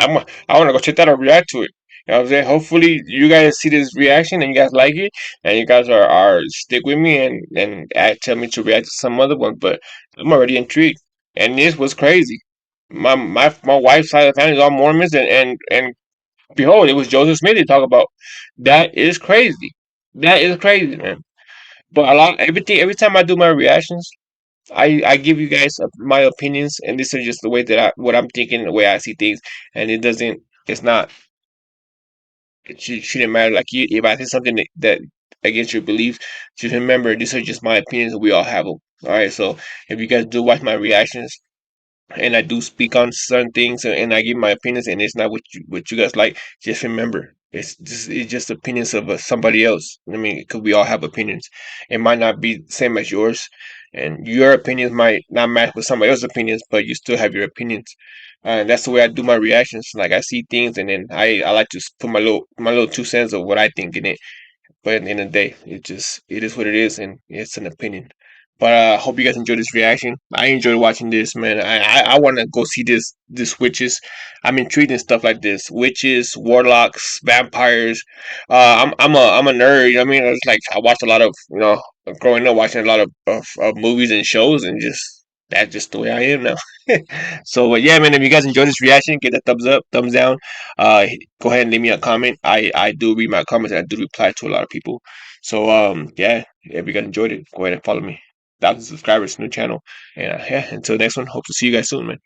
Speaker 1: want to go check that out, react to it. You know what I'm saying? Hopefully, you guys see this reaction and you guys like it, and you guys are stick with me and tell me to react to some other one. But I'm already intrigued, and this was crazy. My wife's side of the family is all Mormons, and behold, it was Joseph Smith they talk about. That is crazy. That is crazy, man. But every time I do my reactions, I give you guys my opinions, and this is just the way that what I'm thinking, the way I see things, and it's not, it shouldn't matter. Like, if I say something that against your beliefs, just remember these are just my opinions, and we all have them. All right, so if you guys do watch my reactions, and I do speak on certain things, and I give my opinions, and it's not what you guys like, just remember it's just opinions of somebody else. I mean, because we all have opinions. It might not be the same as yours, and your opinions might not match with somebody else's opinions, but you still have your opinions. And that's the way I do my reactions. Like I see things, and then I like to put my little 2 cents of what I think in it. But at the end of the day, it is what it is, and it's an opinion. But I hope you guys enjoyed this reaction. I enjoyed watching this, man. I want to go see this witches. I'm intrigued in stuff like this: witches, warlocks, vampires. I'm a nerd. You know what I mean? It's like I watched a lot of growing up watching a lot of movies and shows, and that's just the way I am now. So, but yeah, man. If you guys enjoyed this reaction, give that thumbs up, thumbs down. Uh, Go ahead and leave me a comment. I do read my comments and I do reply to a lot of people. So yeah, if you guys enjoyed it, go ahead and follow me. 1,000 subscribers, new channel, and yeah. Until next one, hope to see you guys soon, man.